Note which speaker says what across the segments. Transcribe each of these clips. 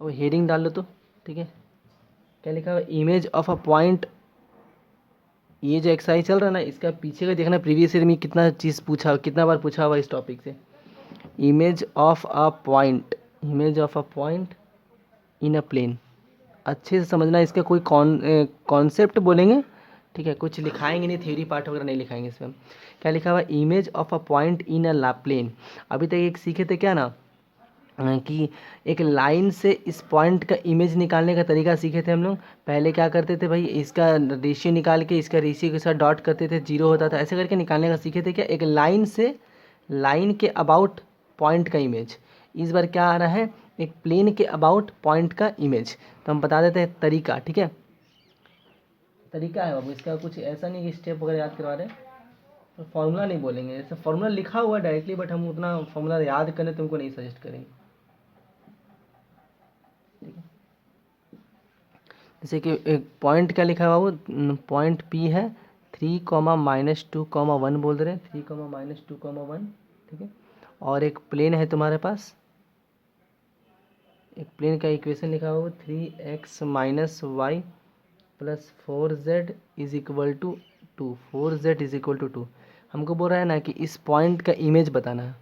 Speaker 1: और हेडिंग डाल लो तो ठीक है। क्या लिखा हुआ, इमेज ऑफ अ पॉइंट। ये जो एक्सरसाइज चल रहा है ना, इसका पीछे का देखना प्रीवियस ईयर में कितना चीज़ पूछा, कितना बार पूछा हुआ इस टॉपिक से। Image of a point, image of a point in a plane. अच्छे से समझना, इसका कोई कॉन्सेप्ट बोलेंगे ठीक है, कुछ लिखाएंगे नहीं, थ्योरी पार्ट वगैरह नहीं लिखाएंगे इसमें। क्या लिखा हुआ, image of a point in a ला प्लेन। अभी तक एक सीखे थे क्या ना, कि एक लाइन से इस पॉइंट का इमेज निकालने का तरीका सीखे थे हम लोग। पहले क्या करते थे भाई, इसका रेशियो निकाल के इसका रेशियो के साथ डॉट करते थे, जीरो होता था, ऐसे करके निकालने का सीखे थे क्या, एक लाइन से लाइन के अबाउट पॉइंट का इमेज। इस बार क्या आ रहा है, एक प्लेन के अबाउट पॉइंट का इमेज। तो हम बता देते हैं तरीका, ठीक है। तरीका है बाबू इसका, कुछ ऐसा नहीं कि स्टेप वगैरह याद करवा रहे हैं। तो फॉर्मूला नहीं बोलेंगे, जैसे फॉर्मूला लिखा हुआ डायरेक्टली, बट हम उतना फॉर्मूला याद करने तुमको नहीं सजेस्ट करेंगे। जैसे कि एक पॉइंट क्या लिखा है बाबू, पॉइंट पी है 3, -2, 1 बोल रहे हैं, 3, -2, 1 ठीक है। और एक प्लेन है तुम्हारे पास, एक प्लेन का इक्वेशन लिखा हुआ 3x - y + 4z = 2, 4z = 2। हमको बोल रहा है ना कि इस पॉइंट का इमेज बताना है,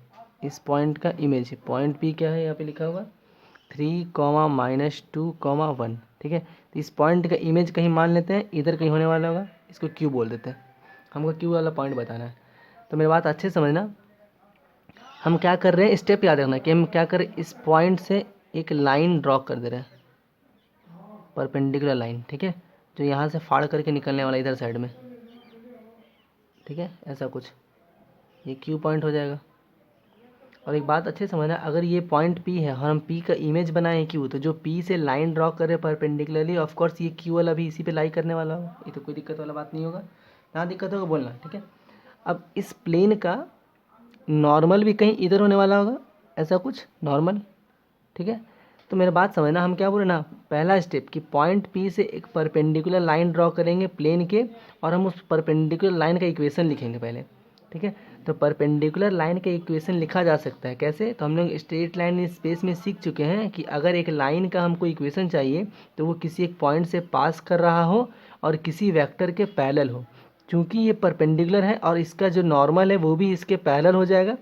Speaker 1: इस पॉइंट का इमेज। पॉइंट पी क्या है यहाँ पे लिखा हुआ 3, -2, 1 ठीक है। तो इस पॉइंट का इमेज कहीं मान लेते हैं, इधर कहीं होने वाला होगा, इसको क्यू बोल देते हैं। हमको क्यू वाला पॉइंट बताना है। तो मेरी बात अच्छे से समझना, हम क्या कर रहे हैं, स्टेप याद रखना कि हम क्या कर रहे हैं, इस पॉइंट से एक लाइन ड्रॉ कर दे रहे हैं, परपेंडिकुलर लाइन ठीक है, जो यहाँ से फाड़ करके निकलने वाला इधर साइड में, ठीक है, ऐसा कुछ, ये क्यू पॉइंट हो जाएगा। और एक बात अच्छे से समझना, अगर ये पॉइंट पी है और हम पी का इमेज बनाए क्यू, तो जो पी से लाइन ड्रॉ कर रहे परपेंडिकुलरली, ऑफ कोर्स ये क्यू वाला भी इसी पे लाई करने वाला होगा, ये तो कोई दिक्कत वाला बात नहीं होगा। ना दिक्कत होगा बोलना, ठीक है। अब इस प्लेन का नॉर्मल भी कहीं इधर होने वाला होगा, ऐसा कुछ नॉर्मल, ठीक है। तो मेरा बात समझना, हम क्या बोले ना, पहला स्टेप कि पॉइंट पी से एक परपेंडिकुलर लाइन ड्रॉ करेंगे प्लेन के, और हम उस परपेंडिकुलर लाइन का इक्वेशन लिखेंगे पहले, ठीक है। तो परपेंडिकुलर लाइन का इक्वेशन लिखा जा सकता है कैसे, तो हम लोग स्ट्रेट लाइन इन स्पेस में सीख चुके हैं कि अगर एक लाइन का हमको इक्वेशन चाहिए तो वो किसी एक पॉइंट से पास कर रहा हो और किसी वेक्टर के पैरेलल हो। चूँकि ये परपेंडिकुलर है और इसका जो नॉर्मल है वो भी इसके पैरेलल हो जाएगा,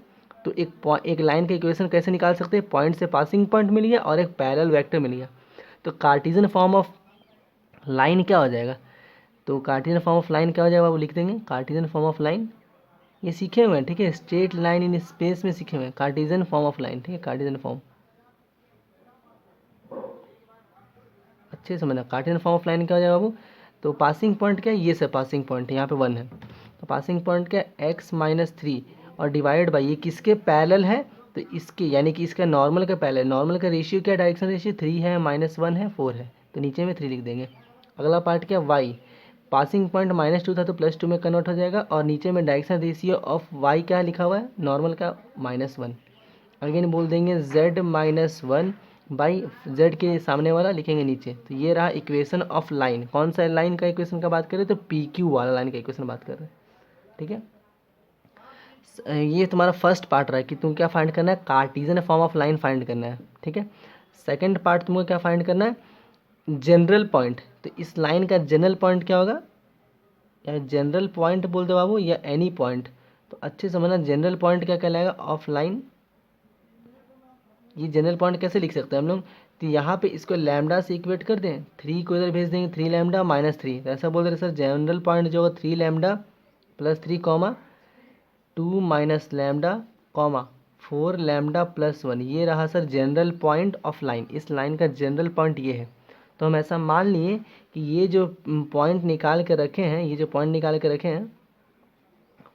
Speaker 1: तो एक लाइन का इक्वेशन कैसे निकाल सकते हैं, पॉइंट से पासिंग पॉइंट मिल गया और एक पैरेलल वेक्टर मिल गया। तो कार्टेशियन फॉर्म ऑफ लाइन क्या हो जाएगा, तो कार्टेशियन फॉर्म ऑफ लाइन क्या हो जाएगा वो लिख देंगे, कार्टेशियन फॉर्म ऑफ लाइन, ये सीखे हुए हैं ठीक है, स्ट्रेट लाइन इन स्पेस में सीखे हुए हैं, कार्टेशियन फॉर्म ऑफ लाइन, ठीक है, कार्टेशियन फॉर्म। अच्छे से समझना, कार्टेशियन फॉर्म ऑफ लाइन क्या हो जाएगा बाबू, तो पासिंग पॉइंट क्या है, ये सब पासिंग पॉइंट है, यहाँ पे 1 है, तो पासिंग पॉइंट क्या है x-3 और डिवाइड बाई ये किसके पैरेलल है, तो इसके, यानी कि इसका नॉर्मल का पैरेलल, नॉर्मल का रेशियो क्या है, डायरेक्शन रेशियो 3 है, -1 है, 4 है, तो नीचे में 3 लिख देंगे। अगला पार्ट क्या, y, पासिंग पॉइंट -2 था तो +2 में कन्वर्ट हो जाएगा, और नीचे में डायरेक्शन रेशियो ऑफ y क्या लिखा हुआ है, नॉर्मल का -1। अगेन बोल देंगे z-1 बाई z के सामने वाला लिखेंगे नीचे। तो ये रहा इक्वेशन ऑफ लाइन, कौन सा लाइन का इक्वेशन का बात करें, तो पी क्यू वाला लाइन का इक्वेशन बात कर रहे हैं, ठीक है। ये तुम्हारा फर्स्ट पार्ट रहा है कि तुम क्या फाइंड करना है, Cartesian form of line find करना है, ठीक है। सेकंड पार्ट तुमको क्या फाइंड करना है, जनरल पॉइंट। तो इस लाइन का जनरल पॉइंट क्या होगा, या जनरल पॉइंट बोल दो बाबू, या एनी पॉइंट। तो अच्छे समझना, जनरल पॉइंट क्या कहलाएगा, ऑफ लाइन। ये जनरल पॉइंट कैसे लिख सकते हैं हम लोग, तो यहाँ पे इसको लैम्डा से इक्वेट कर दें, 3 को इधर भेज देंगे, 3 लैम्डा -3, तो ऐसा बोल रहे सर जनरल पॉइंट जो होगा 3 लैम्डा +3 2 - लैम्डा 4 लैम्डा +1, ये रहा sir general point of line. इस लाइन का जनरल पॉइंट ये है। तो हम ऐसा मान लिए कि ये जो पॉइंट निकाल के रखे हैं, ये जो पॉइंट निकाल के रखे हैं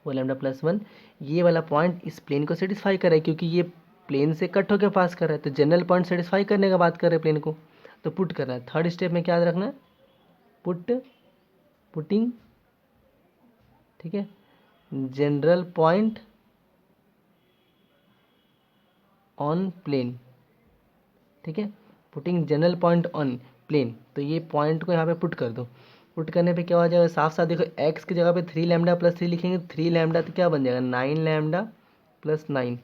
Speaker 1: वो लैम्डा +1, ये वाला पॉइंट इस प्लेन को सेटिस्फाई करे, क्योंकि ये प्लेन से कट होकर पास कर रहा है, तो जनरल पॉइंट सेटिस्फाई करने का बात कर रहे हैं प्लेन को, तो पुट करना है। थर्ड स्टेप में क्या याद रखना है, पुटिंग, ठीक है, जनरल पॉइंट ऑन प्लेन, ठीक है, putting general point on plane. तो ये पॉइंट को यहाँ पे पुट कर दो, पुट करने पे क्या हो जाएगा, साफ साफ देखो, x की जगह पे 3 लैम्डा +3 लिखेंगे, 3 लैम्डा तो क्या बन जाएगा 9 लैम्डा +9,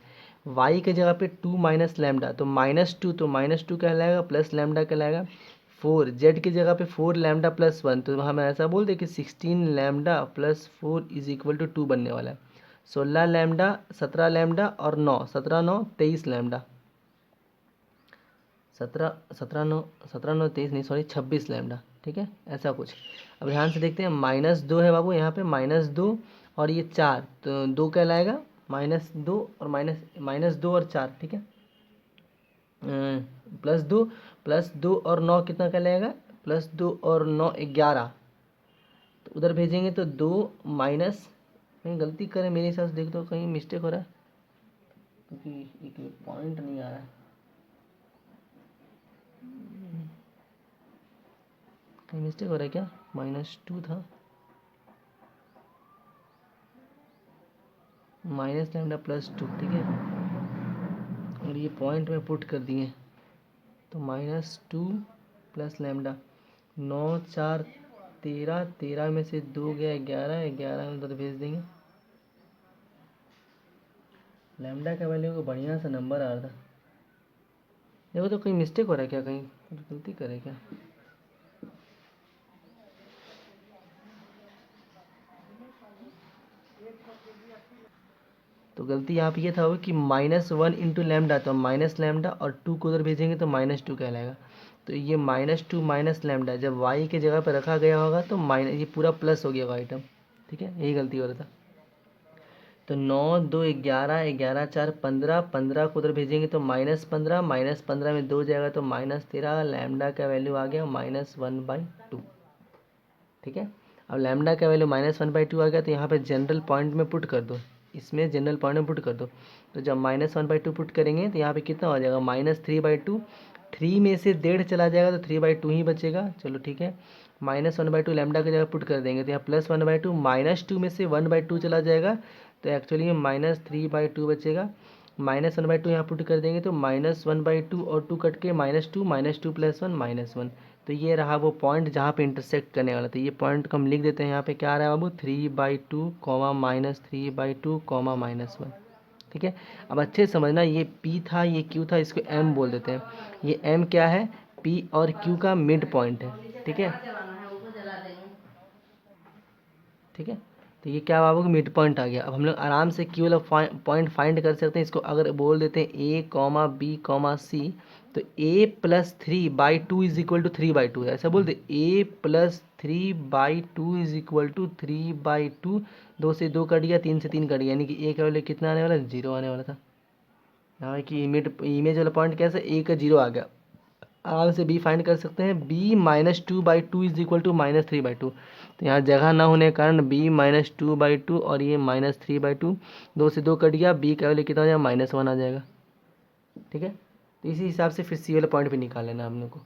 Speaker 1: वाई के जगह पे 2 माइनस लैम्डा, तो -2, तो -2 कहलाएगा प्लस लैम्डा कहलाएगा। 4 जेड की जगह पे 4 लैम्डा प्लस 1, तो हम ऐसा बोल दे कि 16 lambda plus 4 is equal to 2 बनने वाला है। 16 लैम्डा, 17 लैम्डा और 9, 17 9 23 लैम्डा, 17 9 23 नहीं सॉरी 26 लैम्डा, ठीक है ऐसा कुछ। अब ध्यान से देखते हैं, -2 है बाबू यहाँ पे, -2 और ये 4, तो 2 कहलाएगा, -2 और -2 और 4, ठीक है। +2 और 9 कितना कहलाएगा, +2 और 9 11, तो उधर भेजेंगे तो 2 माइनस, कहीं गलती करें मेरे हिसाब से, देख दो कहीं मिस्टेक हो रहा है, क्योंकि एक पॉइंट नहीं आ रहा है, कहीं मिस्टेक हो रहा है क्या, -2 था, माइनस लैम्डा +2, ठीक है, और ये पॉइंट में पुट कर दिए, तो -2 प्लस लैम्डा, 9 4 13, 13 में से 2 गया 11, 11 में उधर भेज देंगे। लैम्डा का वैल्यू को बढ़िया सा नंबर आ रहा था, देखो तो कहीं मिस्टेक हो रहा है क्या, कहीं गलती करे क्या। तो गलती यहाँ पे ये था कि -1 इंटू लैम्डा, तो माइनस लैम्डा और 2 को उधर भेजेंगे तो -2 कहलाएगा। तो ये -2 माइनस लैम्डा जब y के जगह पर रखा गया होगा तो माइनस, ये पूरा प्लस हो गया होगा आइटम, ठीक है, यही गलती हो रहा था। तो 9 2 11, 11 4 15, 15 को उधर भेजेंगे तो -15, -15 में 2 जाएगा तो -13, लैम्डा का वैल्यू आ गया -1/2, ठीक है। अब लैम्डा का वैल्यू -1/2 आ गया, तो यहाँ पे जनरल पॉइंट में पुट कर दो, इसमें जनरल पॉइंट में पुट कर दो, तो जब -1/2 पुट करेंगे तो यहाँ पे कितना हो जाएगा, -3/2, 3 में से 1.5 चला जाएगा तो 3/2 ही बचेगा, चलो ठीक है। -1/2 लैम्डा की जगह पुट कर देंगे तो यहाँ +1/2, -2 में से 1/2 चला जाएगा तो एक्चुअली -3/2 बचेगा। -1/2 यहाँ पुट कर देंगे तो -1/2 और 2 कट के -2, -2 + 1 -1, तो ये रहा वो पॉइंट जहाँ पे इंटरसेक्ट करने वाला था। ये पॉइंट को हम लिख देते हैं, यहाँ पे क्या आ रहा है बाबू, 3/2, -3/2, -1, ठीक है। अब अच्छे से समझना, ये P था, ये Q था, इसको M बोल देते हैं। ये M क्या है, P और Q का मिड पॉइंट है, ठीक है, ठीक है। तो ये क्या बाबू, मिड पॉइंट आ गया। अब हम लोग आराम से Q वाला पॉइंट फाइंड कर सकते हैं। इसको अगर बोल देते हैं A, B, C, तो A+3/2 इज इक्वल टू 3/2 है, ऐसा बोल दे, A+3/2 इज इक्वल टू 3/2, 2 से 2 कट गया, 3 से 3 कट गया, यानी कि A का वैल्यू कितना आने वाला, 0 आने वाला था। यहाँ की इमेज वाला पॉइंट कैसे, A का 0 आ गया। आराम से B फाइंड कर सकते हैं, B -2/2 इज इक्वल टू -3/2, तो यहाँ जगह ना होने के कारण B -2/2 और ये -3/2, 2 से 2 कट गया, B का वैल्यू कितना हो जाएगा, -1 आ जाएगा, ठीक है। तो इसी हिसाब से फिर C वाले पॉइंट भी निकाल लेना हम लोग को।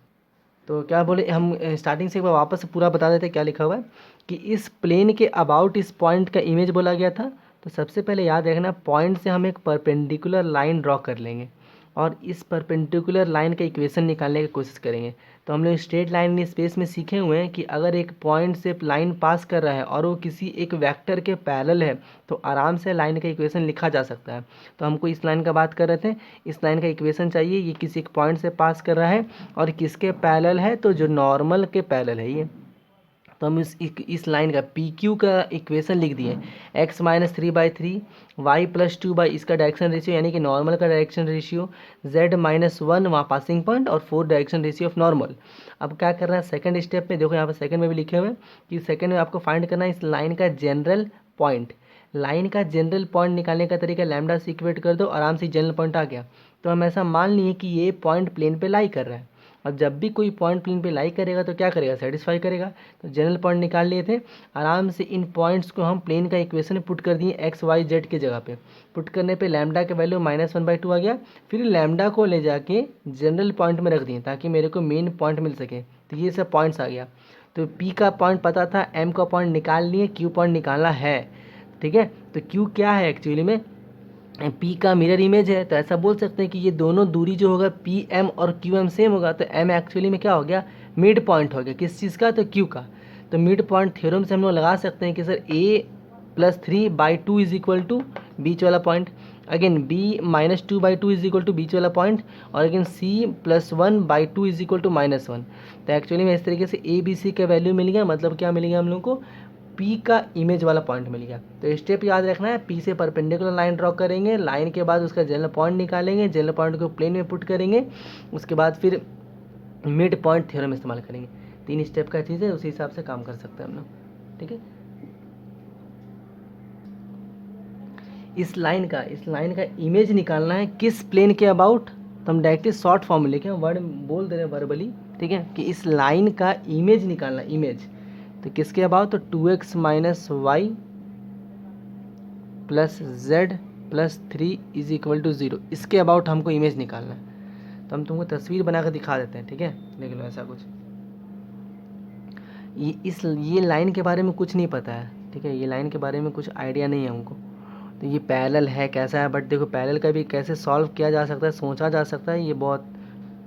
Speaker 1: तो क्या बोले, हम स्टार्टिंग से एक बार वापस से पूरा बता देते क्या लिखा हुआ है, कि इस प्लेन के अबाउट इस पॉइंट का इमेज बोला गया था। तो सबसे पहले याद रखना, पॉइंट से हम एक परपेंडिकुलर लाइन ड्रॉ कर लेंगे और इस परपेंडिकुलर लाइन का इक्वेशन निकालने की कोशिश करेंगे। तो हम लोग स्ट्रेट लाइन इन स्पेस में सीखे हुए हैं कि अगर एक पॉइंट से लाइन पास कर रहा है और वो किसी एक वेक्टर के पैरेलल है तो आराम से लाइन का इक्वेशन लिखा जा सकता है। तो हमको इस लाइन का बात कर रहे थे, इस लाइन का इक्वेशन चाहिए, ये किसी एक पॉइंट से पास कर रहा है और किसके पैरेलल है, तो जो नॉर्मल के पैरेलल है ये। तो हम इस लाइन का PQ का इक्वेशन लिख दिए, x -3/3, y +2 इसका डायरेक्शन रेशियो यानी कि नॉर्मल का डायरेक्शन रेशियो, z -1 वहाँ पासिंग पॉइंट और 4 डायरेक्शन रेशियो ऑफ नॉर्मल। अब क्या करना है सेकंड स्टेप में, देखो यहाँ पर सेकंड में भी लिखे हुए हैं कि सेकंड में आपको फाइंड करना है इस लाइन का जनरल पॉइंट। लाइन का जनरल पॉइंट निकालने का तरीका, लैम्डा से इक्वेट कर दो, आराम से जनरल पॉइंट आ गया। तो हम ऐसा मान लिए कि ये पॉइंट प्लेन पे लाई कर रहा है। अब जब भी कोई पॉइंट प्लेन पे लाई करेगा तो क्या करेगा, सेटिस्फाई करेगा। तो जनरल पॉइंट निकाल लिए थे, आराम से इन पॉइंट्स को हम प्लेन का इक्वेशन पुट कर दिए x y z के जगह पे। पुट करने पे लैम्डा का वैल्यू -1/2 आ गया। फिर लैम्डा को ले जाके जनरल पॉइंट में रख दिए ताकि मेरे को मेन पॉइंट मिल सके। तो ये सब पॉइंट्स आ गया। तो P का पॉइंट पता था, M का पॉइंट निकाल लिए, Q पॉइंट निकालना है, ठीक है। तो Q क्या है एक्चुअली में, P का मिरर इमेज है। तो ऐसा बोल सकते हैं कि ये दोनों दूरी जो होगा PM और QM सेम होगा। तो M एक्चुअली में क्या हो गया, मिड पॉइंट हो गया, किस चीज़ का, तो Q का। तो मिड पॉइंट थ्योरम से हम लोग लगा सकते हैं कि sir A+3/2 is equal to बीच वाला point. Again b -2/2 is equal to बीच वाला पॉइंट, और again c +1/2 is equal to -1। तो एक्चुअली में इस तरीके से ए बी सी का वैल्यू मिल गया, मतलब क्या मिल गया हम लोग को, P का इमेज वाला पॉइंट मिल गया। तो स्टेप याद रखना है, P से परपेंडिकुलर लाइन ड्रॉ करेंगे, लाइन के बाद उसका जनरल पॉइंट निकालेंगे, जनरल पॉइंट को प्लेन में पुट करेंगे, उसके बाद फिर मिड पॉइंट थ्योरम इस्तेमाल करेंगे। 3 स्टेप का चीज़ है, उसी हिसाब से काम कर सकते हैं हम लोग, ठीक है। इस लाइन का इमेज निकालना है किस प्लेन के अबाउट, तो हम डायरेक्टली शॉर्ट फॉर्म में लेके वर्ड बोल दे रहे हैं वर्बली, ठीक है, कि इस लाइन का इमेज निकालना, इमेज तो किसके अबाउट, तो 2x - y + z + 3 is equal to 0, इसके अबाउट हमको इमेज निकालना है। तो हम तुमको तस्वीर बना कर दिखा देते हैं, ठीक है, देख लो ऐसा कुछ। ये लाइन के बारे में कुछ नहीं पता है, ठीक है, ये लाइन के बारे में कुछ आइडिया नहीं है हमको। तो ये पैरेलल है कैसा है, बट देखो पैरेलल का भी कैसे सॉल्व किया जा सकता है, सोचा जा सकता है, ये बहुत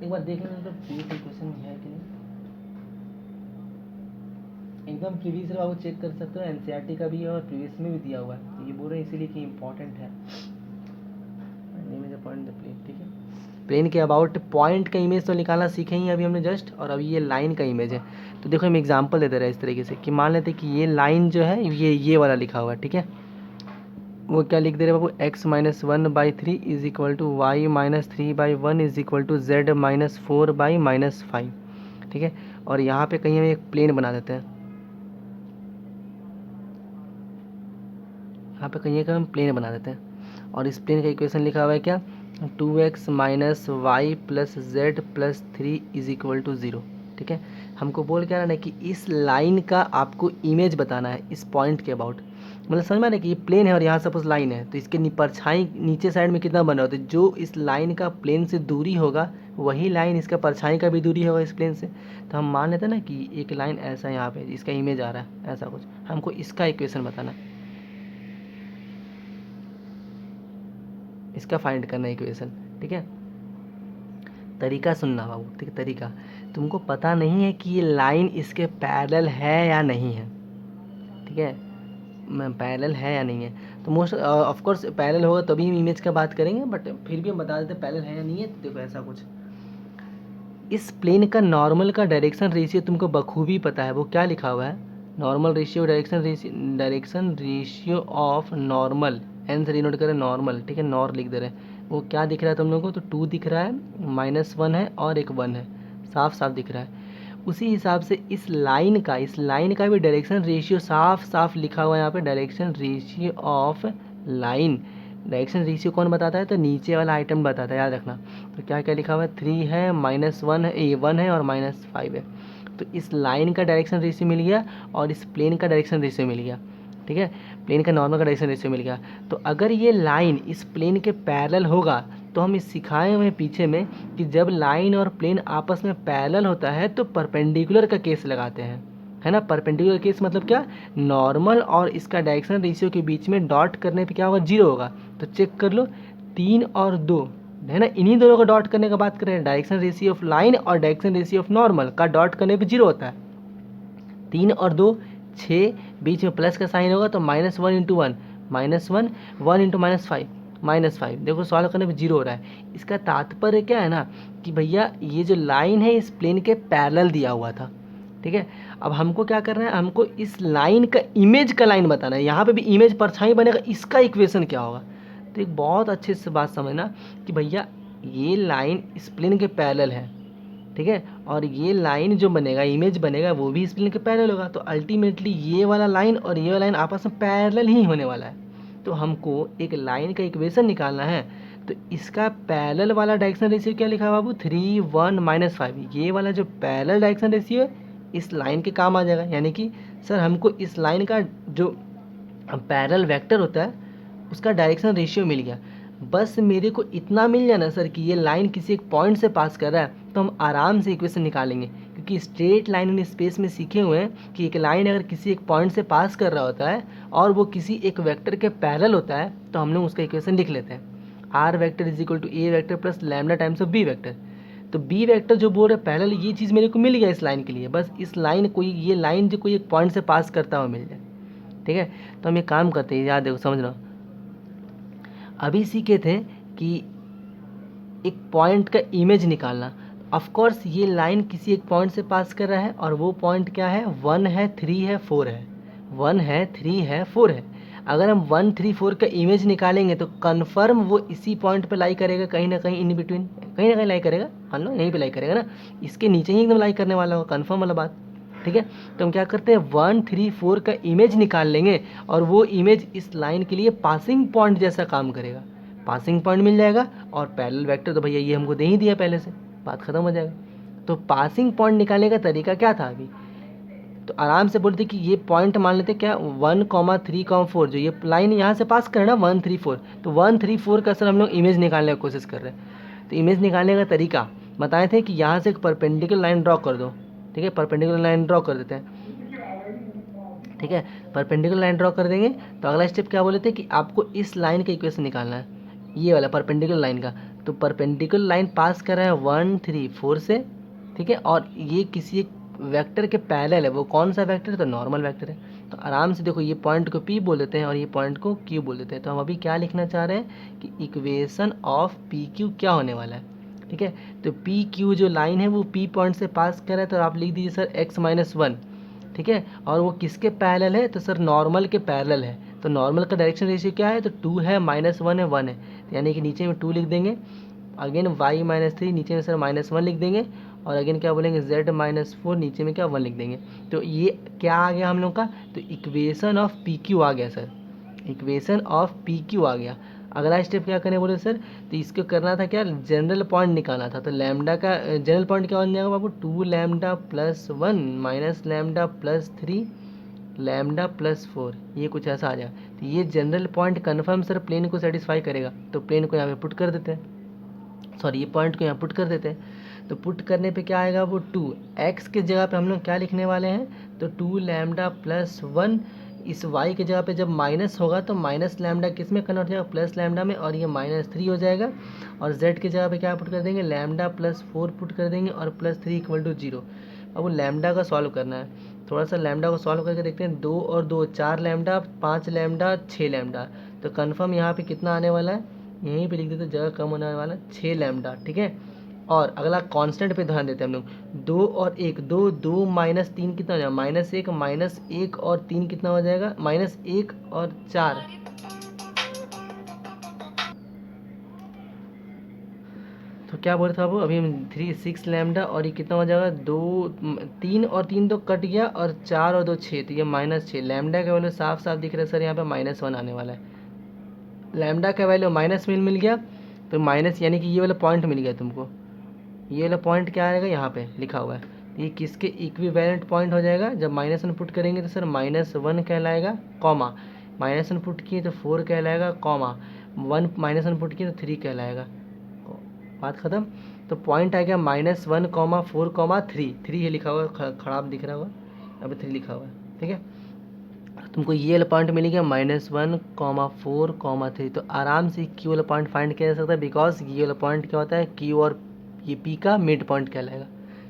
Speaker 1: एक बार देख लेना तो प्रीवियस क्वेश्चन है कि नहीं, एकदम प्रीवियस बाबू चेक कर सकते हो, एनसीईआरटी का भी है और प्रीवियस में भी दिया हुआ है। तो ये बोल रहे हैं इसीलिए कि इंपॉर्टेंट है। पॉइंट प्लेन, ठीक है, प्लेन के अबाउट पॉइंट का इमेज तो निकालना सीखे ही अभी हमने जस्ट, और अभी ये लाइन का इमेज है। तो देखो हम एग्जांपल देते रहे इस तरीके से कि मान लेते कि ये लाइन जो है ये वाला लिखा हुआ है, ठीक है, वो क्या लिख दे रहे बाबू, x - 1/3 is equal to y - 3/1 is equal to z - 4/-5, ठीक है। और यहाँ पे कहीं हम एक प्लेन बना देते हैं, यहाँ पे कहीं एक हम प्लेन बना देते हैं, और इस प्लेन का इक्वेशन लिखा हुआ है क्या, 2x - y + z + 3 is equal to 0, ठीक है। हमको बोल क्या रहा है कि इस लाइन का आपको इमेज बताना है इस पॉइंट के अबाउट, मतलब समझ में आ रहा है कि ये प्लेन है और यहाँ सपोज लाइन है, तो इसके परछाई नीचे साइड में कितना बना होता है, जो इस लाइन का प्लेन से दूरी होगा वही लाइन इसका परछाई का भी दूरी होगा इस प्लेन से। तो हम मान लेते हैं ना कि एक लाइन ऐसा यहाँ पे इसका इमेज आ रहा है, ऐसा कुछ हमको इसका इक्वेशन बताना है, इसका फाइंड करना है इक्वेशन, ठीक है। तरीका सुनना बाबू, ठीक है, तरीका तुमको पता नहीं है कि ये लाइन इसके पैरेलल है या नहीं है, ठीक है, पैरेलल है या नहीं है। तो मोस्ट ऑफ कोर्स पैरेलल होगा तभी हम इमेज का बात करेंगे, बट फिर भी हम बता देते पैरेलल है या नहीं है। तो देखो ऐसा कुछ, इस प्लेन का नॉर्मल का डायरेक्शन रेशियो तुमको बखूबी पता है, वो क्या लिखा हुआ है, normal ratio, direction ratio of normal, N से डिनोट करें नॉर्मल, ठीक है, नॉर लिख दे रहे हैं। वो क्या दिख रहा है तुम लोगों को, तो 2 दिख रहा है, -1 है और एक 1 है, साफ साफ दिख रहा है। उसी हिसाब से इस लाइन का भी डायरेक्शन रेशियो साफ साफ लिखा हुआ है यहाँ पे, direction ratio of line. Direction ratio कौन बताता है, तो नीचे वाला आइटम बताता है, याद रखना। तो क्या क्या लिखा हुआ है, 3 है, -1 है, 1 है और -5 है। तो इस लाइन का डायरेक्शन रेशियो मिल गया और इस प्लेन का डायरेक्शन रेशियो मिल गया, ठीक है, प्लेन का नॉर्मल का डायरेक्शन रेशियो मिल गया। तो अगर ये लाइन इस प्लेन के पैरेलल होगा, तो हम इस सिखाए हुए पीछे में कि जब लाइन और प्लेन आपस में पैरेलल होता है तो परपेंडिकुलर का केस लगाते हैं, है ना। परपेंडिकुलर केस मतलब क्या, नॉर्मल और इसका डायरेक्शन रेशियो के बीच में डॉट करने पे क्या होगा, 0 होगा। तो चेक कर लो, 3 और 2 है ना, इन्हीं दोनों को डॉट करने का बात कर रहे हैं, डायरेक्शन रेशियो ऑफ लाइन और डायरेक्शन रेशियो ऑफ नॉर्मल का डॉट करने पे 0 होता है। 3 और 2 6, बीच में प्लस का साइन होगा तो -1 × 1 -1 1 × -5 देखो सॉल्व करने पे 0 हो रहा है। इसका तात्पर्य क्या है ना कि भैया ये जो लाइन है इस प्लेन के पैरेलल दिया हुआ था, ठीक है। अब हमको क्या करना है, हमको इस लाइन का इमेज का लाइन बताना है, यहाँ पे भी इमेज परछाई बनेगा, इसका इक्वेशन क्या होगा। तो एक बहुत अच्छे से बात समझना कि भैया ये लाइन इस प्लेन के पैरेलल है, ठीक है, और ये लाइन जो बनेगा, इमेज बनेगा, वो भी इस प्लेन के पैरेलल होगा। तो अल्टीमेटली ये वाला लाइन और ये वाला लाइन आपस में पैरेलल ही होने वाला है। तो हमको एक लाइन का इक्वेशन निकालना है, तो इसका पैरेलल वाला डायरेक्शन रेशियो क्या लिखा है बाबू, 3 1 -5। ये वाला जो पैरेलल डायरेक्शन रेशियो है इस लाइन के काम आ जाएगा, यानी कि सर हमको इस लाइन का जो पैरेलल वेक्टर होता है उसका डायरेक्शन रेशियो मिल गया। बस मेरे को इतना मिल जाए ना सर कि ये लाइन किसी एक पॉइंट से पास कर रहा है, तो हम आराम से इक्वेशन निकालेंगे, क्योंकि स्ट्रेट लाइन इन स्पेस में सीखे हुए हैं कि एक लाइन अगर किसी एक पॉइंट से पास कर रहा होता है और वो किसी एक वेक्टर के पैरेलल होता है, तो हम लोग उसका इक्वेशन लिख लेते हैं, R vector is equal to A vector plus lambda times of B vector. तो बी वेक्टर जो बोल रहे हैं पैरेलल, ये चीज़ मेरे को मिल गया इस लाइन के लिए, बस इस लाइन कोई ये लाइन जो कोई एक पॉइंट से पास करता हुआ मिल जाए, ठीक है। तो हम ये काम करते हैं, याद देखो समझना, अभी सीखे थे कि एक पॉइंट का इमेज निकालना। ऑफ कोर्स ये लाइन किसी एक पॉइंट से पास कर रहा है और वो पॉइंट क्या है, 1 है, 3 है, 4 है, 1 है, 3 है, 4 है। अगर हम 1 3 4 का इमेज निकालेंगे तो कन्फर्म वो इसी पॉइंट पे लाई करेगा, कहीं ना कहीं इन बिटवीन, कहीं ना कहीं लाई करेगा, मान लो यहीं पे लाई करेगा ना, इसके नीचे ही एकदम लाई करने वाला होगा, कन्फर्म वाला बात। ठीक है, तो हम क्या करते हैं, 1 3 4 का इमेज निकाल लेंगे और वो इमेज इस लाइन के लिए पासिंग पॉइंट जैसा काम करेगा, पासिंग पॉइंट मिल जाएगा। और पैरेलल वेक्टर तो भैया ये हमको दे ही दिया पहले से, बात खत्म हो जाएगा। तो पासिंग पॉइंट निकालने का तरीका क्या था अभी, तो आराम से बोलते कि ये पॉइंट मान लेते क्या, 1 3 4, जो ये लाइन यहाँ से पास करे ना 1 3 4, तो 1 3 4 का सर हम लोग इमेज निकालने की कोशिश कर रहे हैं। तो इमेज निकालने का तरीका बताए थे कि यहाँ से एक परपेंडिकुलर लाइन ड्रॉ कर दो। ठीक है, परपेंडिकुलर लाइन ड्रॉ कर देते हैं। ठीक है, परपेंडिकुलर लाइन ड्रॉ कर देंगे तो अगला स्टेप क्या बोले थे कि आपको इस लाइन का इक्वेशन निकालना है, ये वाला परपेंडिकुलर लाइन का। तो परपेंडिकुलर लाइन पास कर रहा है 1 3 4 से। ठीक है, और ये किसी एक वेक्टर के पैरेलल है, वो कौन सा वेक्टर है, तो नॉर्मल वेक्टर है। तो आराम से देखो, ये पॉइंट को P बोल देते हैं और ये पॉइंट को Q बोल देते हैं। तो हम अभी क्या लिखना चाह रहे हैं कि इक्वेशन ऑफ PQ क्या होने वाला है। ठीक है, तो PQ जो लाइन है वो P पॉइंट से पास कर रहा है, तो आप लिख दीजिए सर x-1। ठीक है, और वो किसके पैरेलल है, तो सर नॉर्मल के पैरेलल है। तो नॉर्मल का डायरेक्शन रेशियो क्या है, तो 2 है, -1 है, 1 है, तो यानी कि नीचे में 2 लिख देंगे। अगेन y-3 नीचे में सर -1 लिख देंगे, और अगेन क्या बोलेंगे z-4 नीचे में क्या 1 लिख देंगे। तो ये क्या आ गया हम लोग का, तो इक्वेशन ऑफ PQ आ गया सर, इक्वेशन ऑफ PQ आ गया। अगला स्टेप क्या करें बोले सर, तो इसको करना था क्या, जनरल पॉइंट निकालना था। तो लैम्डा का जनरल पॉइंट क्या बन जाएगा बाबू, 2 lambda plus 1 minus lambda plus 3 lambda plus 4, ये कुछ ऐसा आ जाएगा। तो ये general point confirm sir plane को सेटिस्फाई करेगा। तो प्लेन को यहाँ पे पुट कर देते हैं, सॉरी ये पॉइंट को यहाँ पुट कर देते हैं। तो पुट करने पे क्या आएगा, वो 2 x के जगह पे हम लोग क्या लिखने वाले हैं, तो 2 लैम्डा प्लस 1। इस y के जगह पे जब माइनस होगा तो माइनस लैम्डा किस में कन्वर्ट हो जाएगा, प्लस लैम्डा में, और ये -3 हो जाएगा। और z के जगह पे क्या पुट कर देंगे, लैम्डा प्लस 4 पुट कर देंगे, और +3 = 0। अब वो लैम्डा का सॉल्व करना है, थोड़ा सा लैम्डा को सॉल्व करके देखते हैं। 2 और 2 4 लैम्डा, 5 लैम्डा, 6 लैम्डा। तो कन्फर्म यहाँ पे कितना आने वाला है, यहीं पे लिख देते, जगह कम होने वाला 6 लैम्डा। ठीक है, और अगला कांस्टेंट पे ध्यान देते हैं हम लोग, 2 और 1, 2 2 -3 कितना हो जाएगा, -1 और 3 कितना हो जाएगा, -1 और 4। तो क्या बोल रहा था वो अभी, हम 3 6 लैम्डा, और ये कितना हो जाएगा, 2 3 और 3 तो कट गया, और 4 और 2 6, तो ये -6 लैम्डा का वैल्यू साफ साफ दिख रहा है सर, यहाँ पे -1 आने वाला है। लैम्डा का वैल्यू माइनस में मिल गया, तो माइनस यानी कि ये वाला पॉइंट मिल गया तुमको, ये वाला पॉइंट क्या आएगा, यहाँ पे लिखा हुआ है। तो ये किसके इक्विवेलेंट पॉइंट हो जाएगा, जब -1 पुट करेंगे तो सर -1 कहलाएगा, कॉमा -1 पुट किए तो 4 कहलाएगा, कॉमा 1 -1 पुट किए तो 3 कहलाएगा। बात खत्म। तो पॉइंट आ गया -1, 4, 3, 3 है लिखा हुआ, खराब दिख रहा हुआ, अभी 3 लिखा हुआ है। ठीक है, तुमको ये वाला पॉइंट मिल गया -1, 4, 3। तो आराम से क्यू वाला पॉइंट फाइंड किया जा सकता है, बिकॉज ये वाला पॉइंट क्या होता है, क्यू और ये पी का मिड पॉइंट कहलाएगा।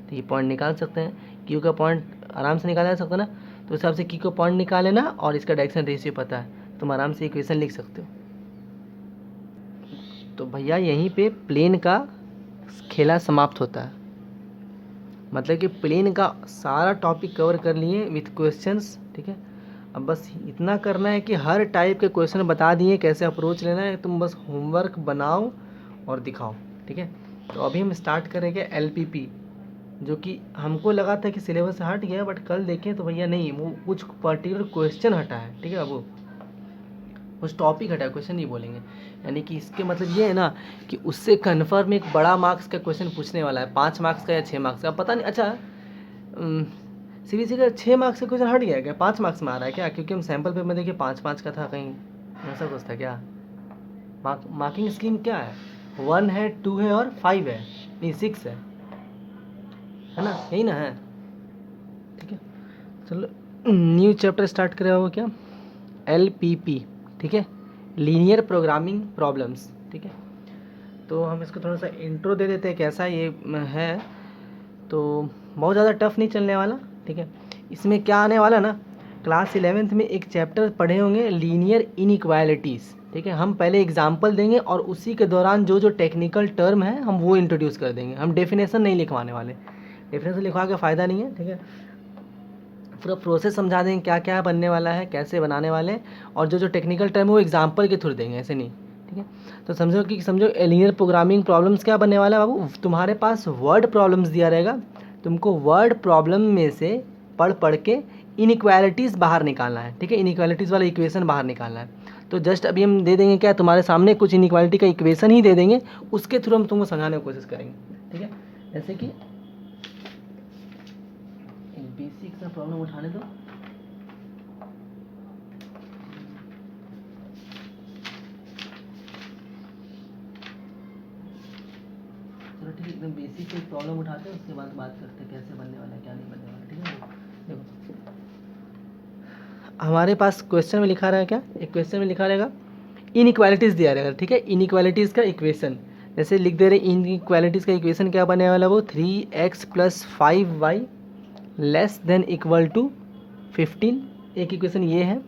Speaker 1: तो ये पॉइंट निकाल सकते हैं, क्यू का पॉइंट आराम से निकाला जा सकता है ना। तो उस हिसाब से क्यू का पॉइंट निकाल लेना, और इसका डायरेक्शन रेशियो पता है, तुम आराम से इक्वेशन लिख सकते हो। तो भैया यहीं पे प्लेन का खेला समाप्त होता है, मतलब कि प्लेन का सारा टॉपिक कवर कर लिए विथ क्वेश्चंस। ठीक है, अब बस इतना करना है कि हर टाइप के क्वेश्चन बता दिए, कैसे अप्रोच लेना है, तुम बस होमवर्क बनाओ और दिखाओ। ठीक है, तो अभी हम स्टार्ट करेंगे LPP, जो कि हमको लगा था कि सिलेबस से हट गया, बट कल देखें तो भैया नहीं, वो कुछ पर्टिकुलर क्वेश्चन हटा है। ठीक है, अब वो कुछ टॉपिक हटा है, क्वेश्चन नहीं बोलेंगे। यानी कि इसके मतलब ये है ना कि उससे कन्फर्म एक बड़ा मार्क्स का क्वेश्चन पूछने वाला है, 5 मार्क्स का या 6 मार्क्स का, पता नहीं। अच्छा, CBSE का 6 मार्क्स का क्वेश्चन हट गया क्या, 5 मार्क्स में आ रहा है क्या, क्योंकि हम सैम्पल पेपर में देखिए 5 का था, कहीं ऐसा कुछ था क्या। मार्किंग स्कीम क्या है, 1 है, 2 है और 5 है, नहीं 6 है ना, यही ना है। ठीक है, चलो न्यू चैप्टर स्टार्ट करें वो क्या, LPP। ठीक है, लीनियर प्रोग्रामिंग प्रॉब्लम्स। ठीक है, तो हम इसको थोड़ा सा इंट्रो दे देते हैं कैसा ये है। तो बहुत ज़्यादा टफ नहीं चलने वाला। ठीक है, इसमें क्या आने वाला ना, क्लास 11th में एक चैप्टर पढ़े होंगे, लीनियर इनइक्वालिटीज़। ठीक है। हम पहले एग्जाम्पल देंगे और उसी के दौरान जो जो टेक्निकल टर्म है हम वो इंट्रोड्यूस कर देंगे। हम डेफिनेशन नहीं लिखवाने वाले, डेफिनेशन लिखवा के फ़ायदा नहीं है, ठीक है। पूरा प्रोसेस समझा देंगे क्या क्या बनने वाला है, कैसे बनाने वाले हैं, और जो जो टेक्निकल टर्म है वो एग्जाम्पल के थ्रू देंगे, ऐसे नहीं, ठीक है। तो समझो कि लीनियर प्रोग्रामिंग प्रॉब्लम्स क्या बनने वाला है बाबू, तुम्हारे पास वर्ड प्रॉब्लम्स दिया रहेगा, तुमको वर्ड प्रॉब्लम में से पढ़ पढ़ के इनइक्वालिटीज़ बाहर निकालना है, ठीक है। इनइक्वालिटीज़ वाला इक्वेशन बाहर निकालना है। तो जस्ट अभी हम दे देंगे क्या, तुम्हारे सामने कुछ इनइक्वालिटी का इक्वेशन ही दे देंगे, उसके थ्रू हम तुमको समझाने की कोशिश करेंगे, ठीक है। जैसे कि एक बेसिक सा प्रॉब्लम उठाने दो। चलो ठीक है, एकदम बेसिक से प्रॉब्लम उठाते हैं, उसके बाद बात करते हैं कैसे बनने वाला है क्या नहीं बनने वाला, ठीक है। देखो हमारे पास क्वेश्चन में लिखा रहेगा क्या, एक क्वेश्चन में लिखा रहेगा इनइक्वालिटीज़ दिया रहेगा, ठीक है। इनइक्वालिटीज़ का इक्वेशन जैसे लिख दे रहे, इनइक्वालिटीज़ का इक्वेशन क्या बने वाला वो 3x + 5y <= 15। एक इक्वेशन ये है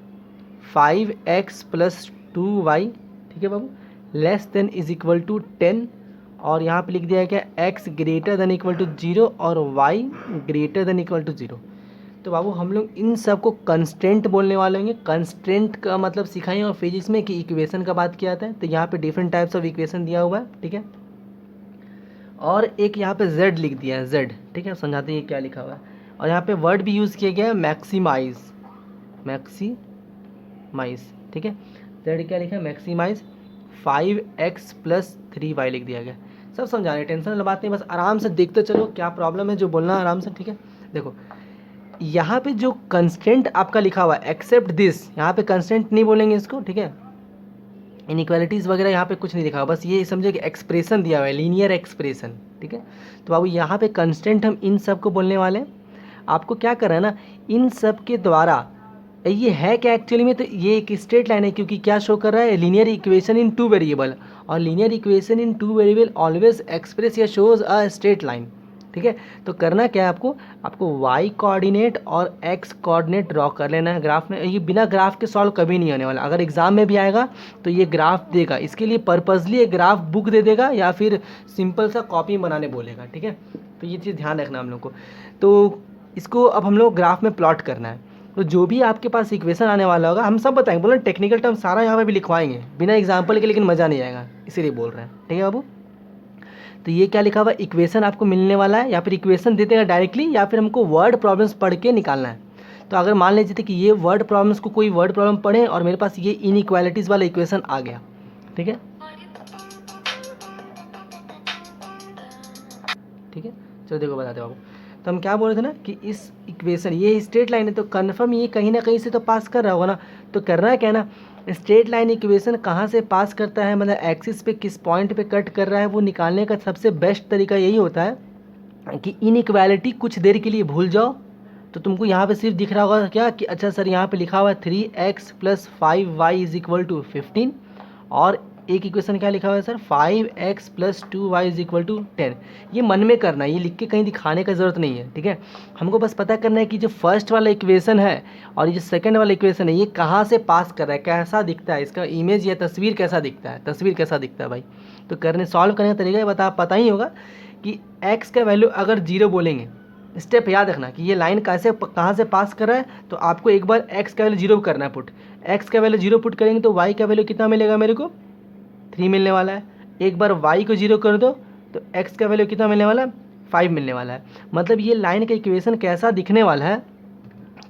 Speaker 1: 5x + 2y, ठीक है बाबू, <= 10। और यहाँ पे लिख दिया है क्या, x > 0 और y > 0। तो बाबू हम लोग इन सब को कंस्ट्रेंट बोलने वाले होंगे। कंस्ट्रेंट का मतलब सिखाएंगे और फिजिक्स में कि इक्वेशन का बात किया जाता है। तो यहाँ पे डिफरेंट टाइप्स ऑफ इक्वेशन दिया हुआ है, ठीक है। और एक यहाँ पे z लिख दिया है, z, ठीक है, समझाते हैं क्या लिखा हुआ है। और यहाँ पे वर्ड भी यूज़ किया गया है मैक्सिमाइज, ठीक है। z क्या लिखा है, मैक्सिमाइज 5x + 3y लिख दिया गया। सब समझा रहे, टेंशन वाली बात नहीं, बस आराम से देखते चलो क्या प्रॉब्लम है, जो बोलना है आराम से, ठीक है। देखो यहाँ पे जो कंस्टेंट आपका लिखा हुआ है एक्सेप्ट दिस, यहाँ पे कंस्टेंट नहीं बोलेंगे इसको, ठीक है। इनइक्वालिटीज़ वगैरह यहाँ पे कुछ नहीं लिखा हुआ, बस ये समझो कि एक्सप्रेशन दिया हुआ है, लीनियर एक्सप्रेशन, ठीक है। तो बाबू यहाँ पे कंस्टेंट हम इन सब को बोलने वाले हैं। आपको क्या करना है ना, इन सब के द्वारा ये है क्या एक्चुअली में, तो ये एक स्ट्रेट लाइन है, क्योंकि क्या शो कर रहा है, लीनियर इक्वेशन इन 2 वेरिएबल, और linear equation in 2 variable always express या शोज अ स्ट्रेट लाइन, ठीक है। तो करना क्या है आपको y कोऑर्डिनेट और x कोऑर्डिनेट ड्रॉ कर लेना है ग्राफ में। ये बिना ग्राफ के सॉल्व कभी नहीं होने वाला, अगर एग्जाम में भी आएगा तो ये ग्राफ देगा, इसके लिए पर्पजली एक ग्राफ बुक दे देगा या फिर सिंपल सा कॉपी बनाने बोलेगा, ठीक है। तो ये चीज़ ध्यान रखना हम लोग को। तो इसको अब हम लोग ग्राफ में प्लॉट करना है। तो जो भी आपके पास इक्वेशन आने वाला होगा हम सब बताएंगे, बोलो टेक्निकल टर्म सारा यहाँ पे भी लिखवाएंगे बिना एग्जाम्पल के, लेकिन मज़ा नहीं आएगा, इसीलिए बोल रहे हैं, ठीक है बाबू। तो ये क्या लिखा हुआ, इक्वेशन आपको मिलने वाला है, या फिर इक्वेशन देते हैं डायरेक्टली, या फिर हमको वर्ड प्रॉब्लम्स पढ़ के निकालना है। तो अगर मान लीजिए कि ये वर्ड प्रॉब्लम्स को कोई वर्ड प्रॉब्लम पढ़े और मेरे पास ये इनइक्वालिटीज़ वाला इक्वेशन आ गया, ठीक है, ठीक है। चलो देखो बताते बाबू, तो हम क्या बोल रहे थे ना कि इस इक्वेशन, ये स्ट्रेट लाइन है तो कन्फर्म ये कहीं ना कहीं से तो पास कर रहा होगा ना। तो करना है क्या ना, स्ट्रेट लाइन इक्वेशन कहाँ से पास करता है, मतलब एक्सिस पे किस पॉइंट पे कट कर रहा है, वो निकालने का सबसे बेस्ट तरीका यही होता है कि इनइक्वालिटी कुछ देर के लिए भूल जाओ। तो तुमको यहाँ पे सिर्फ दिख रहा होगा क्या कि अच्छा सर यहाँ पे लिखा हुआ है 3x + 5y = 15, और एक इक्वेशन क्या लिखा हुआ है सर 5x + 2y = 10। ये मन में करना है, ये लिख के कहीं दिखाने का ज़रूरत नहीं है, ठीक है। हमको बस पता करना है कि जो फर्स्ट वाला इक्वेशन है और ये जो सेकंड वाला इक्वेशन है ये कहाँ से पास कर रहा है, कैसा दिखता है, इसका इमेज या तस्वीर कैसा दिखता है, तस्वीर कैसा दिखता है भाई। तो करने सॉल्व करने का तरीका पता ही होगा कि x का वैल्यू अगर 0 बोलेंगे, स्टेप याद रखना कि ये लाइन कैसे कहाँ से पास कर रहा है। तो आपको एक बार x का वैल्यू 0 करना है पुट, x का वैल्यू 0 पुट करेंगे तो y का वैल्यू कितना मिलेगा, मेरे को 3 मिलने वाला है। एक बार y को 0 कर दो तो x का वैल्यू कितना मिलने वाला है, 5 मिलने वाला है। मतलब ये लाइन का इक्वेशन कैसा दिखने वाला है,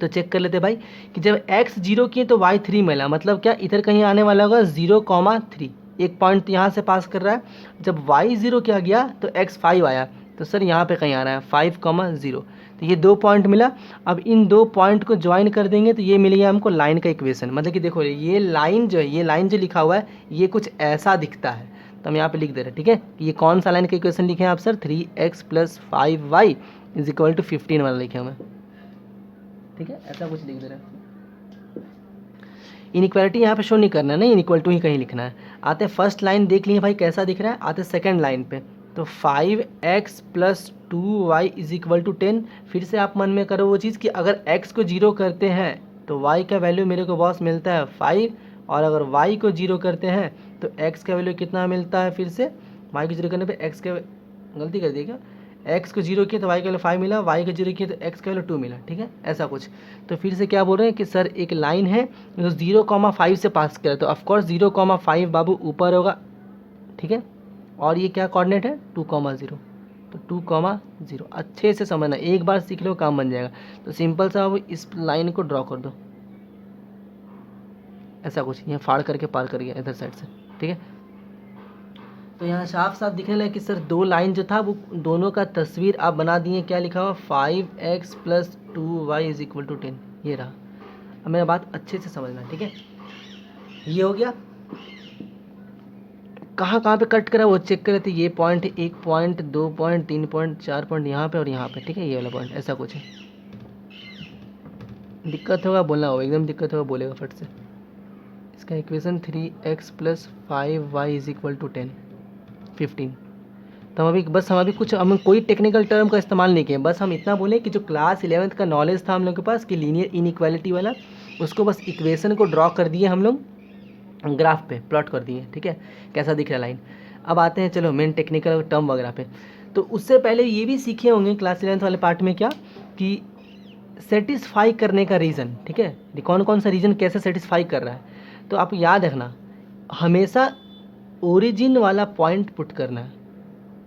Speaker 1: तो चेक कर लेते भाई कि जब x 0 किए तो y 3 मिला, मतलब क्या इधर कहीं आने वाला होगा 0,3, एक पॉइंट यहाँ से पास कर रहा है। जब y 0 किया गया तो x 5 आया, तो सर यहाँ पे कहीं आ रहा है 5,0। तो ये 2 पॉइंट मिला। अब इन 2 पॉइंट को ज्वाइन कर देंगे तो ये मिल गया हमको लाइन का इक्वेशन। मतलब कि देखो ये लाइन जो है, ये लाइन जो लिखा हुआ है ये कुछ ऐसा दिखता है। तो हम यहाँ पे लिख दे रहे हैं, ठीक है, कि ये कौन सा लाइन का इक्वेशन लिखे हैं आप सर, 3x + 5y = 15 वाला लिखे हमें, ठीक है, ऐसा कुछ लिख दे रहे हैं। इनइक्वालिटी यहाँ पे शो नहीं करना है ना, इनइक्वल टू ही कहीं लिखना है। आते फर्स्ट लाइन देख लिए भाई कैसा दिख रहा है, आते सेकंड लाइन पे, तो 5x + 2y = 10। फिर से आप मन में करो वो चीज़ कि अगर x को 0 करते हैं तो y का वैल्यू मेरे को बॉस मिलता है 5, और अगर y को 0 करते हैं तो x का वैल्यू कितना मिलता है, फिर से y को 0 करने पे x के, गलती कर दिया क्या, x को 0 किया तो y का वैल्यू 5 मिला, y को 0 किया तो x का वैल्यू 2 मिला, ठीक है ऐसा कुछ। तो फिर से क्या बोल रहे हैं कि सर एक लाइन है जो 0,5 से पास करे, तो ऑफकोर्स 0,5 बाबू ऊपर होगा, ठीक है, और ये क्या कोऑर्डिनेट है 2,0, तो 2,0 अच्छे से समझना, एक बार सीख लो काम बन जाएगा। तो सिंपल सा वो इस लाइन को ड्रॉ कर दो ऐसा कुछ, यहाँ फाड़ करके पार कर गया इधर साइड से, ठीक है। तो यहाँ साफ साफ दिखने लगा कि सर दो लाइन जो था वो दोनों का तस्वीर आप बना दिए, क्या लिखा हुआ 5x + 2y = 10, ये रहा। अब मेरा बात अच्छे से समझना, ठीक है, ये हो गया। कहाँ कहाँ पे कट करा वो चेक करे, तो ये point 1 point 2 point 3 point 4 point यहाँ पे और यहाँ पे, ठीक है, ये वाला पॉइंट ऐसा कुछ है। दिक्कत होगा बोलना होगा, एकदम दिक्कत होगा बोलेगा फट से। इसका इक्वेशन 3x + 5y = 10 15। तो हम कोई टेक्निकल टर्म का इस्तेमाल नहीं किए, बस हम इतना बोले कि जो क्लास 11th का नॉलेज था हम लोग के पास कि लीनियर इनइक्वालिटी वाला, उसको बस इक्वेशन को ड्रॉ कर दिए हम लोग, ग्राफ पे प्लॉट कर दिए, ठीक है, कैसा दिख रहा है लाइन। अब आते हैं चलो मेन टेक्निकल टर्म वगैरह पे। तो उससे पहले ये भी सीखे होंगे क्लास 11th वाले पार्ट में क्या कि सेटिस्फाई करने का रीज़न, ठीक है, कौन कौन सा रीज़न कैसे सेटिस्फाई कर रहा है। तो आप याद रखना हमेशा ओरिजिन वाला पॉइंट पुट करना है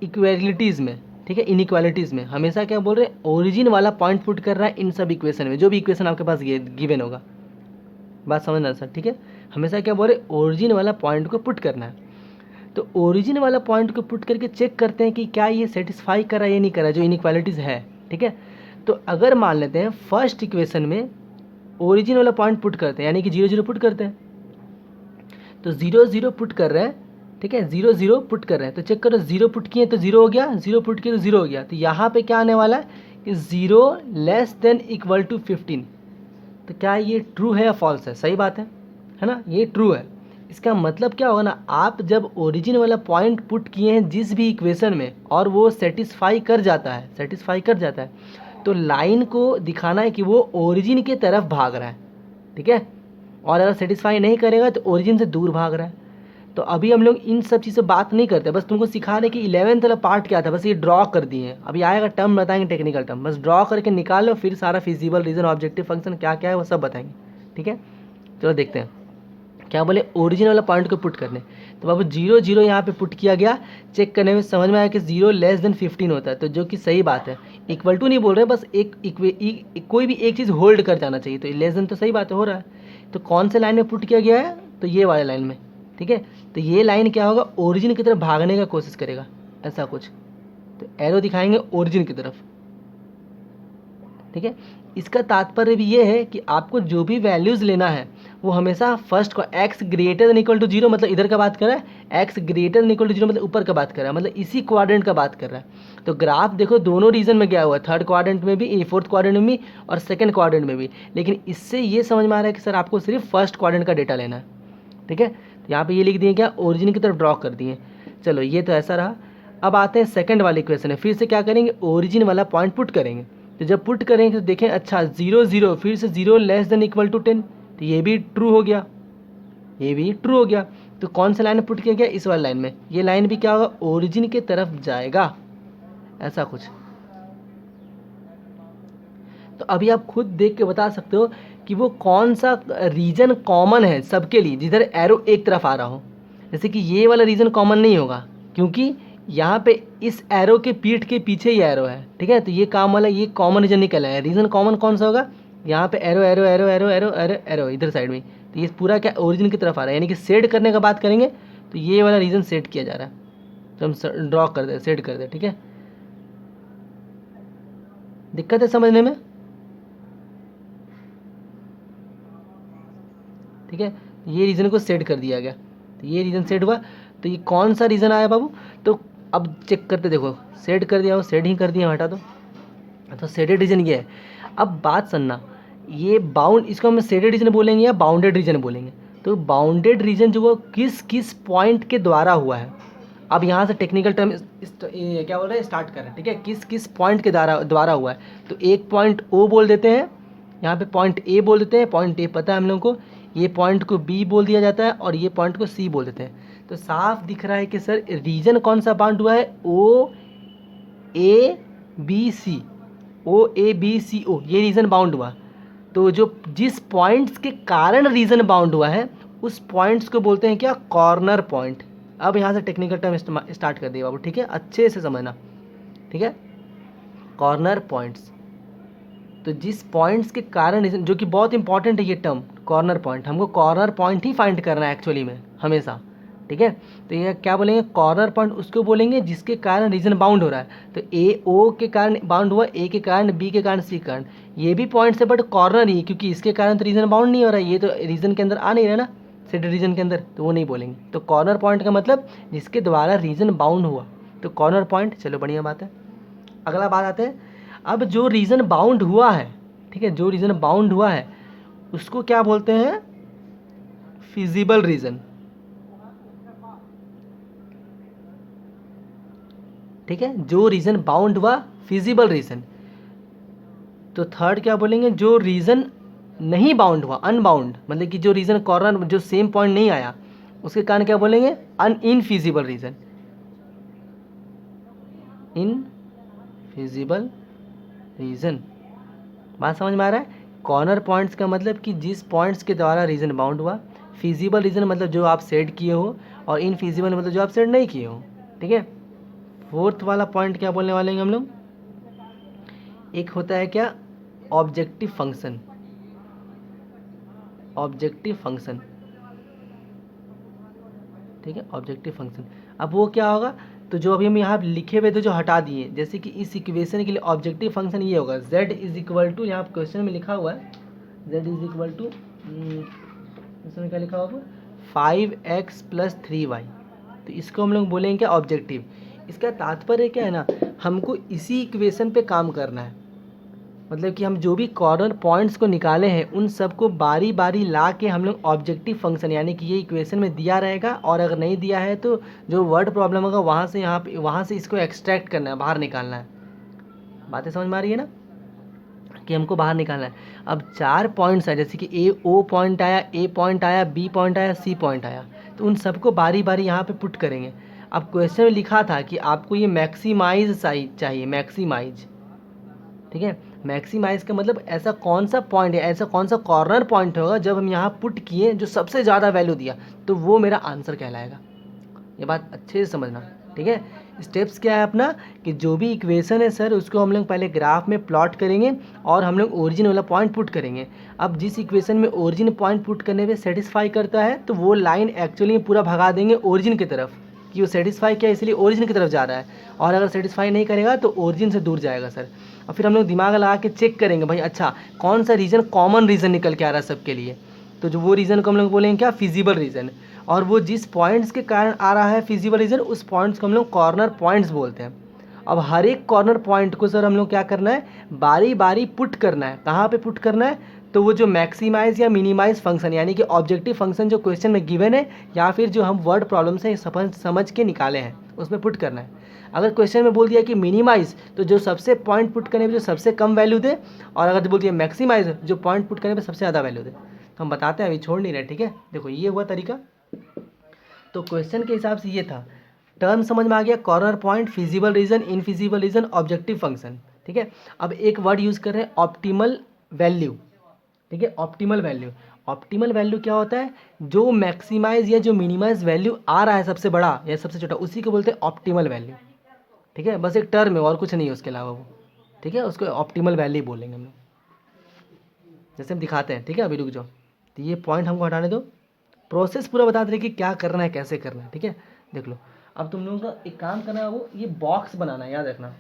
Speaker 1: इक्वालिटीज़ में, ठीक है, इनइक्वालिटीज़ में हमेशा क्या बोल रहे हैं, ओरिजिन वाला पॉइंट पुट कर रहा है इन सब इक्वेशन में, जो भी इक्वेशन आपके पास गिवन होगा, बात समझना सर, ठीक है। हमेशा क्या बोल रहे, ओरिजिन वाला पॉइंट को पुट करना है। तो ओरिजिन वाला पॉइंट को पुट करके चेक करते हैं कि क्या ये सेटिस्फाई कर रहा है या नहीं कर रहा है, जो इनइक्वालिटीज़ है, ठीक है। तो अगर मान लेते हैं फर्स्ट इक्वेशन में ओरिजिन वाला पॉइंट पुट करते हैं, यानी कि 0 0 पुट करते हैं, तो 0 0 पुट कर रहे हैं, ठीक है, 0 0 पुट कर रहे हैं, तो चेक करो 0 पुट किए तो 0 हो गया, 0 पुट किए तो 0 हो गया। तो यहाँ पे क्या आने वाला है कि 0 < 15। तो क्या ये ट्रू है या फॉल्स है, सही बात है ना, ये ट्रू है। इसका मतलब क्या होगा ना, आप जब ओरिजिन वाला पॉइंट पुट किए हैं जिस भी इक्वेशन में और वो सेटिस्फाई कर जाता है, तो लाइन को दिखाना है कि वो ओरिजिन के तरफ भाग रहा है, ठीक है, और अगर सेटिस्फाई नहीं करेगा तो ओरिजिन से दूर भाग रहा है। तो अभी हम लोग इन सब चीज़ से बात नहीं करते, बस तुमको सिखा रहे कि 11th वाला पार्ट क्या था, बस ये ड्रॉ कर दिए हैं। अभी आएगा टर्म बताएंगे, टेक्निकल टर्म, बस ड्रॉ करके निकालो, फिर सारा फिजिबल रीजन ऑब्जेक्टिव फंक्शन क्या क्या है वो सब बताएंगे, ठीक है। चलो देखते हैं क्या बोले, ओरिजिन वाला पॉइंट को पुट करने। तो बाबू 0 0 यहाँ पे पुट किया गया, चेक करने में समझ में आया कि 0 < 15 होता है, तो जो कि सही बात है। इक्वल टू नहीं बोल रहे, बस कोई भी एक चीज़ होल्ड कर जाना चाहिए, तो लेस देन तो सही बात है, हो रहा है। तो कौन से लाइन में पुट किया गया है, तो ये वाले लाइन में, ठीक है। तो ये लाइन क्या होगा, ओरिजिन की तरफ भागने का कोशिश करेगा, ऐसा कुछ। तो एरो दिखाएंगे ओरिजिन की तरफ, ठीक है। इसका तात्पर्य भी ये है कि आपको जो भी वैल्यूज़ लेना है वो हमेशा फर्स्ट को x > 0, मतलब इधर का बात कर रहा है, x > 0 मतलब ऊपर का बात कर रहा है, मतलब इसी क्वाड्रेंट का बात कर रहा है। तो ग्राफ देखो दोनों रीजन में गया हुआ है, थर्ड क्वाड्रेंट में भी, फोर्थ क्वाड्रेंट में भी और सेकंड क्वाड्रेंट में भी। लेकिन इससे ये समझ में आ रहा है कि सर आपको सिर्फ फर्स्ट क्वाड्रेंट का डेटा लेना है, ठीक है। तो यहाँ पे ये लिख दिए क्या, ओरिजिन की तरफ ड्रॉ कर दिए। चलो ये तो ऐसा रहा। अब आते हैं सेकंड वाली इक्वेशन है, फिर से क्या करेंगे, ओरिजिन वाला पॉइंट पुट करेंगे। तो जब पुट करेंगे तो देखें, अच्छा 0 0 फिर से 0 < 10, तो ये भी ट्रू हो गया, ये भी ट्रू हो गया। तो कौन सा लाइन पुट किया गया, इस वाली लाइन में। ये लाइन भी क्या होगा, ओरिजिन के तरफ जाएगा, ऐसा कुछ। तो अभी आप खुद देख के बता सकते हो कि वो कौन सा रीजन कॉमन है सबके लिए, जिधर एरो एक तरफ आ रहा हो। जैसे कि ये वाला रीजन कॉमन नहीं होगा, क्योंकि यहाँ पे इस एरो के पीठ के पीछे ही एरो है, ठीक है। तो ये काम वाला, ये कॉमन रीजन निकल आया है। रीजन कॉमन कौन सा होगा, यहाँ पे arrow arrow arrow arrow arrow arrow arrow इधर साइड में, तो ये पूरा क्या ओरिजिन की तरफ आ रहा है। यानी कि सेट करने का बात करेंगे तो ये वाला रीजन सेट किया जा रहा है, तो हम ड्रॉ कर दे, सेट कर दे, ठीक है। दिक्कत है समझने में, ठीक है। ये रीजन को सेट कर दिया गया, तो ये रीजन सेट हुआ। तो ये कौन सा रीजन आया बाबू, तो अब चेक करते, देखो सेट कर दिया, वो सेट ही कर दिया, हटा दो। तो सेटेड रीजन ये है। अब बात सुनना, ये बाउंड, इसको हम सेटेड रीजन बोलेंगे या बाउंडेड रीजन बोलेंगे। तो बाउंडेड रीजन जो वो किस किस पॉइंट के द्वारा हुआ है। अब यहाँ से टेक्निकल टर्म क्या बोल रहे हैं, स्टार्ट कर रहे हैं, ठीक है। किस किस पॉइंट के द्वारा हुआ है। तो एक पॉइंट ओ बोल देते हैं, यहाँ पे पॉइंट ए बोल देते हैं, पॉइंट ए पता है हम लोग को। ये पॉइंट को बी बोल दिया जाता है और ये पॉइंट को सी बोल देते हैं। तो साफ दिख रहा है कि सर रीजन कौन सा बाउंड हुआ है, ओ A B C, O A B C ओ, ये रीजन बाउंड हुआ। तो जो जिस पॉइंट्स के कारण रीजन बाउंड हुआ है उस पॉइंट्स को बोलते हैं क्या, कॉर्नर पॉइंट। अब यहाँ से टेक्निकल टर्म स्टार्ट कर दिए बाबू, ठीक है, अच्छे से समझना, ठीक है। कॉर्नर पॉइंट्स, तो जिस पॉइंट्स के कारण, जो कि बहुत इंपॉर्टेंट है ये टर्म कॉर्नर पॉइंट, हमको कॉर्नर पॉइंट ही फाइंड करना है एक्चुअली में हमेशा, ठीक है। तो ये क्या बोलेंगे, कॉर्नर पॉइंट उसको बोलेंगे जिसके कारण रीजन बाउंड हो रहा है। तो ए ओ के कारण बाउंड हुआ, ए के कारण, बी के कारण, सी के कारण, ये भी पॉइंट्स है बट कॉर्नर ही, क्योंकि इसके कारण तो रीजन बाउंड नहीं हो रहा है, ये तो रीजन के अंदर आ नहीं रहा ना, सेट रीजन के अंदर, तो वो नहीं बोलेंगे। तो कॉर्नर पॉइंट का मतलब जिसके द्वारा रीजन बाउंड हुआ, तो कॉर्नर पॉइंट। चलो बढ़िया बात है। अगला बात आते हैं, अब जो रीजन बाउंड हुआ है, ठीक है, जो रीजन बाउंड हुआ है उसको क्या बोलते हैं, फिजिबल रीजन, ठीक है, जो रीजन बाउंड हुआ फिजिबल रीजन। तो थर्ड क्या बोलेंगे, जो रीजन नहीं बाउंड हुआ, अनबाउंड, मतलब कि जो रीजन कॉर्नर, जो सेम पॉइंट नहीं आया, उसके कारण क्या बोलेंगे, इनफिजिबल रीजन, इनफिजिबल रीजन। बात समझ में आ रहा है। कॉर्नर पॉइंट्स का मतलब कि जिस पॉइंट्स के द्वारा रीजन बाउंड हुआ, फिजिबल रीजन मतलब जो आप सेट किए हो, और इनफिजिबल मतलब जो आप सेट नहीं किए हो, ठीक है। फोर्थ वाला पॉइंट क्या बोलने वाले हैं हम लोग, एक होता है क्या, ऑब्जेक्टिव फंक्शन, ऑब्जेक्टिव फंक्शन, ठीक है, ऑब्जेक्टिव फंक्शन। अब वो क्या होगा, तो जो अभी हम यहाँ लिखे हुए थे जो हटा दिए, जैसे कि इस इक्वेशन के लिए ऑब्जेक्टिव फंक्शन ये होगा, z इज इक्वल टू, यहाँ क्वेश्चन में लिखा हुआ है z is equal to, question में क्या लिखा होगा, 5x + 3y। तो इसको हम लोग बोलेंगे क्या, ऑब्जेक्टिव। इसका तात्पर्य क्या है ना, हमको इसी इक्वेशन पे काम करना है, मतलब कि हम जो भी कॉर्नर पॉइंट्स को निकाले हैं उन सबको बारी बारी ला के हम लोग ऑब्जेक्टिव फंक्शन, यानी कि ये इक्वेशन में दिया रहेगा, और अगर नहीं दिया है तो जो वर्ड प्रॉब्लम होगा वहाँ से यहाँ पे, वहाँ से इसको एक्सट्रैक्ट करना है, बाहर निकालना है। बातें समझ में आ रही है ना, कि हमको बाहर निकालना है। अब 4 पॉइंट्स है, जैसे कि ए ओ पॉइंट आया, ए पॉइंट आया, बी पॉइंट आया, सी पॉइंट आया, तो उन सबको बारी बारी यहाँ पे पुट करेंगे। अब क्वेश्चन में लिखा था कि आपको ये मैक्सिमाइज साइज चाहिए, मैक्सिमाइज, ठीक है। मैक्सिमाइज का मतलब ऐसा कौन सा पॉइंट है, ऐसा कौन सा कॉर्नर पॉइंट होगा जब हम यहाँ पुट किए जो सबसे ज़्यादा वैल्यू दिया, तो वो मेरा आंसर कहलाएगा। ये बात अच्छे से समझना, ठीक है। स्टेप्स क्या है अपना, कि जो भी इक्वेशन है सर उसको हम लोग पहले ग्राफ में प्लॉट करेंगे और हम लोग ओरिजिन वाला पॉइंट पुट करेंगे। अब जिस इक्वेशन में ओरिजिन पॉइंट पुट करने पे सेटिस्फाई करता है तो वो लाइन एक्चुअली पूरा भगा देंगे ओरिजिन की तरफ, कि वो सेटिस्फाई किया इसलिए ओरिजिन की तरफ जा रहा है, और अगर सेटिस्फाई नहीं करेगा तो ओरिजिन से दूर जाएगा सर। और फिर हम लोग दिमाग लगा के चेक करेंगे भाई, अच्छा कौन सा रीज़न कॉमन रीज़न निकल के आ रहा है सबके लिए, तो जो वो रीज़न को हम लोग बोलेंगे क्या, फिजिबल रीज़न। और वो जिस पॉइंट्स के कारण आ रहा है फिजिबल रीज़न, उस पॉइंट्स को हम लोग कॉर्नर पॉइंट्स बोलते हैं। अब हर एक कॉर्नर पॉइंट को सर हम लोग क्या करना है, बारी बारी पुट करना है। कहाँ पे पुट करना है, तो वो जो मैक्सिमाइज या मिनिमाइज फंक्शन, यानी कि ऑब्जेक्टिव फंक्शन जो क्वेश्चन में गिवन है, या फिर जो हम वर्ड प्रॉब्लम से समझ के निकाले हैं उसमें पुट करना है। अगर क्वेश्चन में बोल दिया कि मिनिमाइज, तो जो सबसे पॉइंट पुट करने पे जो सबसे कम वैल्यू दे, और अगर बोल दिया मैक्सिमाइज, जो पॉइंट पुट करने पे सबसे ज़्यादा वैल्यू दे। तो हम बताते हैं, अभी छोड़ नहीं रहे, ठीक है। देखो ये हुआ तरीका। तो क्वेश्चन के हिसाब से ये था, टर्म समझ में आ गया, corner point, feasible region, infeasible region, objective function, ठीक है। अब एक वर्ड यूज़ कर रहे हैं, ऑप्टिमल वैल्यू, ठीक है। ऑप्टिमल वैल्यू, ऑप्टिमल वैल्यू क्या होता है, जो मैक्सिमाइज या जो मिनिमाइज वैल्यू आ रहा है सबसे बड़ा या सबसे छोटा, उसी को बोलते हैं ऑप्टिमल वैल्यू, ठीक है। बस एक टर्म है और कुछ नहीं है उसके अलावा वो, ठीक है। उसको ऑप्टिमल वैल्यू बोलेंगे हम लोग, जैसे हम दिखाते हैं, ठीक है। अभी रुक जाओ, तो ये पॉइंट हमको हटाने दो, प्रोसेस पूरा बता दे रहे कि क्या करना है, कैसे करना है, ठीक है। देख लो, अब तुम लोगों का एक काम करना है, वो ये बॉक्स बनाना है, याद रखना,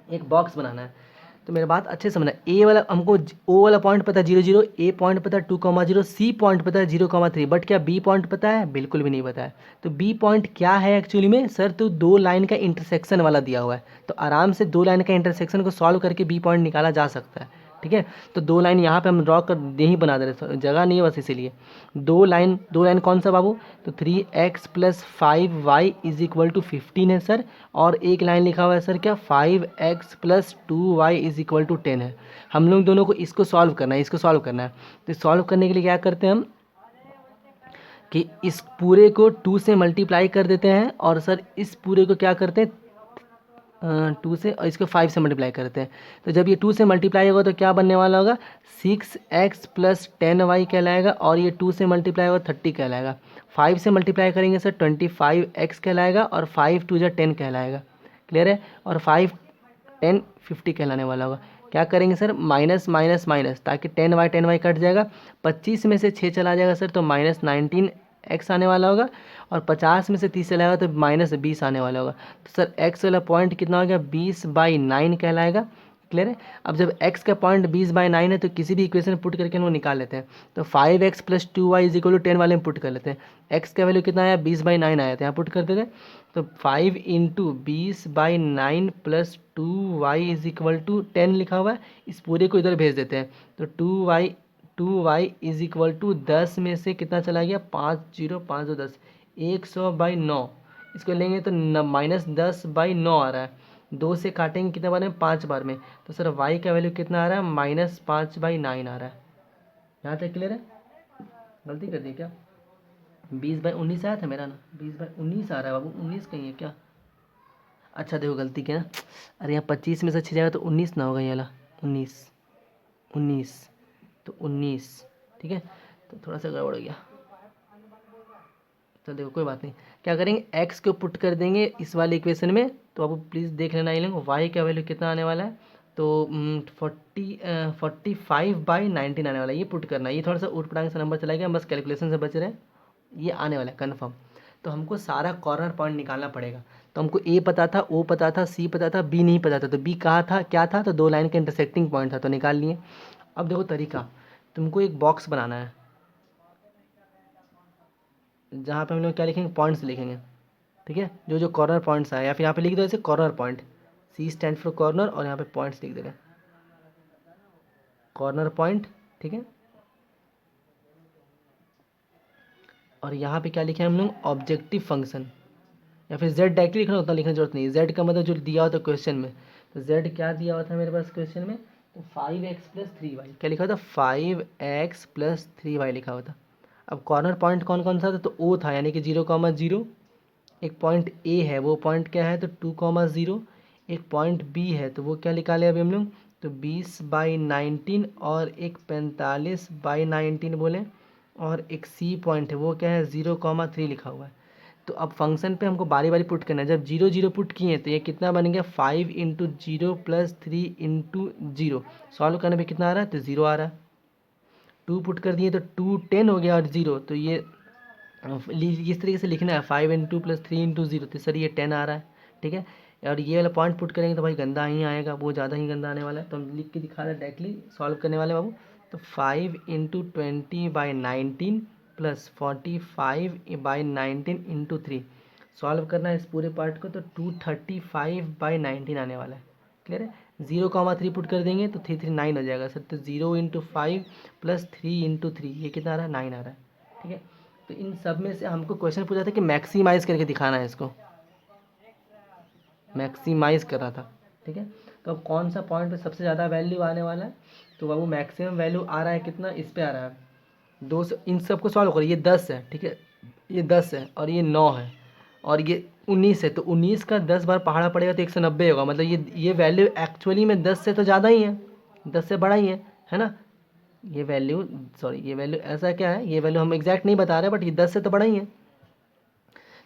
Speaker 1: एक बॉक्स बनाना है। तो मेरी बात अच्छे से समझना, ए वाला हमको ओ वाला पॉइंट पता है 0 0, ए पॉइंट पता है 2,0, सी पॉइंट पता है 0,3, बट क्या बी पॉइंट पता है, बिल्कुल भी नहीं पता है। तो बी पॉइंट क्या है एक्चुअली में सर, तो 2 लाइन का इंटरसेक्शन वाला दिया हुआ है, तो आराम से 2 लाइन का इंटरसेक्शन को सॉल्व करके बी पॉइंट निकाला जा सकता है, ठीक है। तो 2 लाइन यहाँ पे हम ड्रॉ कर यहीं बना दे रहे, जगह नहीं है बस इसीलिए। 2 लाइन कौन सा बाबू, तो 3x + 5y = 15 है सर। और एक लाइन लिखा हुआ है सर क्या, 5x + 2y = 10 है। हम लोग दोनों को इसको सॉल्व करना है, इसको सॉल्व करना है। तो सॉल्व करने के लिए क्या करते हैं हम कि इस पूरे को 2 से मल्टीप्लाई कर देते हैं, और सर इस पूरे को क्या करते हैं 2 से, और इसको 5 से मल्टीप्लाई करते हैं। तो जब ये 2 से मल्टीप्लाई होगा तो क्या बनने वाला होगा, 6x + 10y कहलाएगा, और ये 2 से मल्टीप्लाई होगा 30 कहलाएगा। 5 से मल्टीप्लाई करेंगे सर 25x कहलाएगा, और 5 2 = 10 कहलाएगा। क्लियर है। और 5 10 50 कहलाने वाला होगा। क्या करेंगे सर, माइनस माइनस माइनस, ताकि 10y कट जाएगा। 25 में से 6 चला जाएगा सर तो -19x आने वाला होगा, और 50 में से 30 चला जाएगा तो -20 आने वाला होगा। तो सर x वाला पॉइंट कितना हो गया, 20/9 कहलाएगा। क्लियर है। अब जब x का पॉइंट 20/9 है तो किसी भी इक्वेशन पुट करके हम लोग निकाल लेते हैं। तो 5x + 2y = 10 वाले में पुट कर लेते हैं। x का वैल्यू कितना आया, 20/9 आया था, यहाँ पुट कर देते हैं। तो 5 × 20/9 + 2y = 10 लिखा हुआ है, इस पूरे को इधर भेज देते हैं। तो 2y = 10 में से कितना चला गया, 5 0 5 2 10, 100/9। इसको लेंगे तो -10/9 आ रहा है। 2 से काटेंगे कितने बार में, 5 बार में। तो सर y का वैल्यू कितना आ रहा है, -5/9 आ रहा है। यहाँ तक क्लियर है। गलती कर दी क्या, 20/19 आया था मेरा ना, 20/19 आ रहा है बाबू, 19 कहीं है क्या। अच्छा देखो गलती क्या ना, अरे यहाँ 25 में से 6 जाएगा तो 19 ना होगा, ये वाला 19 19 तो 19, ठीक है। तो थोड़ा सा गड़बड़ हो गया। तो देखो कोई बात नहीं, क्या करेंगे, x को पुट कर देंगे इस वाले इक्वेशन में। तो आप प्लीज़ देख लेना, ये लोग y का वैल्यू कितना आने वाला है, तो 45/19 आने वाला है। ये पुट करना है, ये थोड़ा सा ऊट पटांग से नंबर चला गया, बस कैलकुलेशन से बच रहे हैं, ये आने वाला है कन्फर्म। तो हमको सारा कॉर्नर पॉइंट निकालना पड़ेगा। तो हमको ए पता था, ओ पता था, सी पता था, बी नहीं पता था। तो बी कहाँ था, क्या था, तो 2 लाइन के इंटरसेक्टिंग पॉइंट था, तो निकाल लिए। अब देखो तरीका, तुमको एक बॉक्स बनाना है जहाँ पे हम लोग क्या लिखेंगे, पॉइंट्स लिखेंगे, ठीक है। जो जो कॉर्नर पॉइंट्स आए, या फिर यहाँ पे लिख दो ऐसे corner point, C stand for corner, और यहाँ पे पॉइंट्स लिख देगा, कॉर्नर पॉइंट, ठीक है। और यहाँ पे क्या लिखे हम लोग, ऑब्जेक्टिव फंक्शन, या फिर z डायरेक्टली लिखना, उतना लिखने की जरूरत नहीं। z का मतलब जो दिया होता है क्वेश्चन में, तो z क्या दिया हुआ था मेरे पास क्वेश्चन में, तो 5x + 3y, क्या लिखा था, 5x + 3y लिखा हुआ था। अब कॉर्नर पॉइंट कौन कौन सा था, तो o था, यानी कि 0,0। एक पॉइंट a है, वो पॉइंट क्या है, तो 2,0। एक पॉइंट b है, तो वो क्या निकाले अभी हम लोग, तो 20/19, और एक 45/19 बोले। और एक c पॉइंट है, वो क्या है, 0,3 लिखा हुआ है। तो अब फंक्शन पे हमको बारी बारी पुट करना है। जब 0 0 पुट किए तो ये कितना बन गया, 5 × 0 + 3 × 0। सॉल्व करने पे कितना आ रहा है, तो 0 आ रहा है। 2 पुट कर दिए तो 2 10 हो गया, और 0 तो ये इस तरीके से लिखना है, 5 × 2 + 3 × 0, तो सर ये 10 आ रहा है, ठीक है। और ये वाला पॉइंट पुट करेंगे तो भाई गंदा ही आएगा, वो ज़्यादा ही गंदा आने वाला है। तो हम लिख के दिखा रहे हैं डायरेक्टली सॉल्व करने वाले बाबू। तो 5 × 20/19 + 45/19 × 3 सॉल्व करना है इस पूरे पार्ट को, तो 235/19 आने वाला है। क्लियर है। 0,3 पुट कर देंगे तो 339 हो जाएगा सर। तो 0 × 5 + 3 × 3, ये कितना आ रहा है, 9 आ रहा है, ठीक है। तो इन सब में से हमको क्वेश्चन पूछा था कि मैक्सिमाइज़ करके दिखाना है, इसको मैक्सिमाइज़ कर रहा था, ठीक है। तो अब कौन सा पॉइंट पे सबसे ज़्यादा वैल्यू आने वाला है, तो बाबू मैक्सिमम वैल्यू आ रहा है कितना, इस पे आ रहा है 2 से। इन सबको सॉल्व करो, ये 10 है, ठीक है, ये 10 है, और ये 9 है, और ये 19 है। तो 19 का 10 बार पहाड़ा पड़ेगा तो 190 होगा, मतलब ये वैल्यू एक्चुअली में 10 से तो ज़्यादा ही है, 10 से बड़ा ही है ना। ये वैल्यू, सॉरी, ये वैल्यू ऐसा क्या है, ये वैल्यू हम एग्जैक्ट नहीं बता रहे, बट ये 10 से तो बड़ा ही है।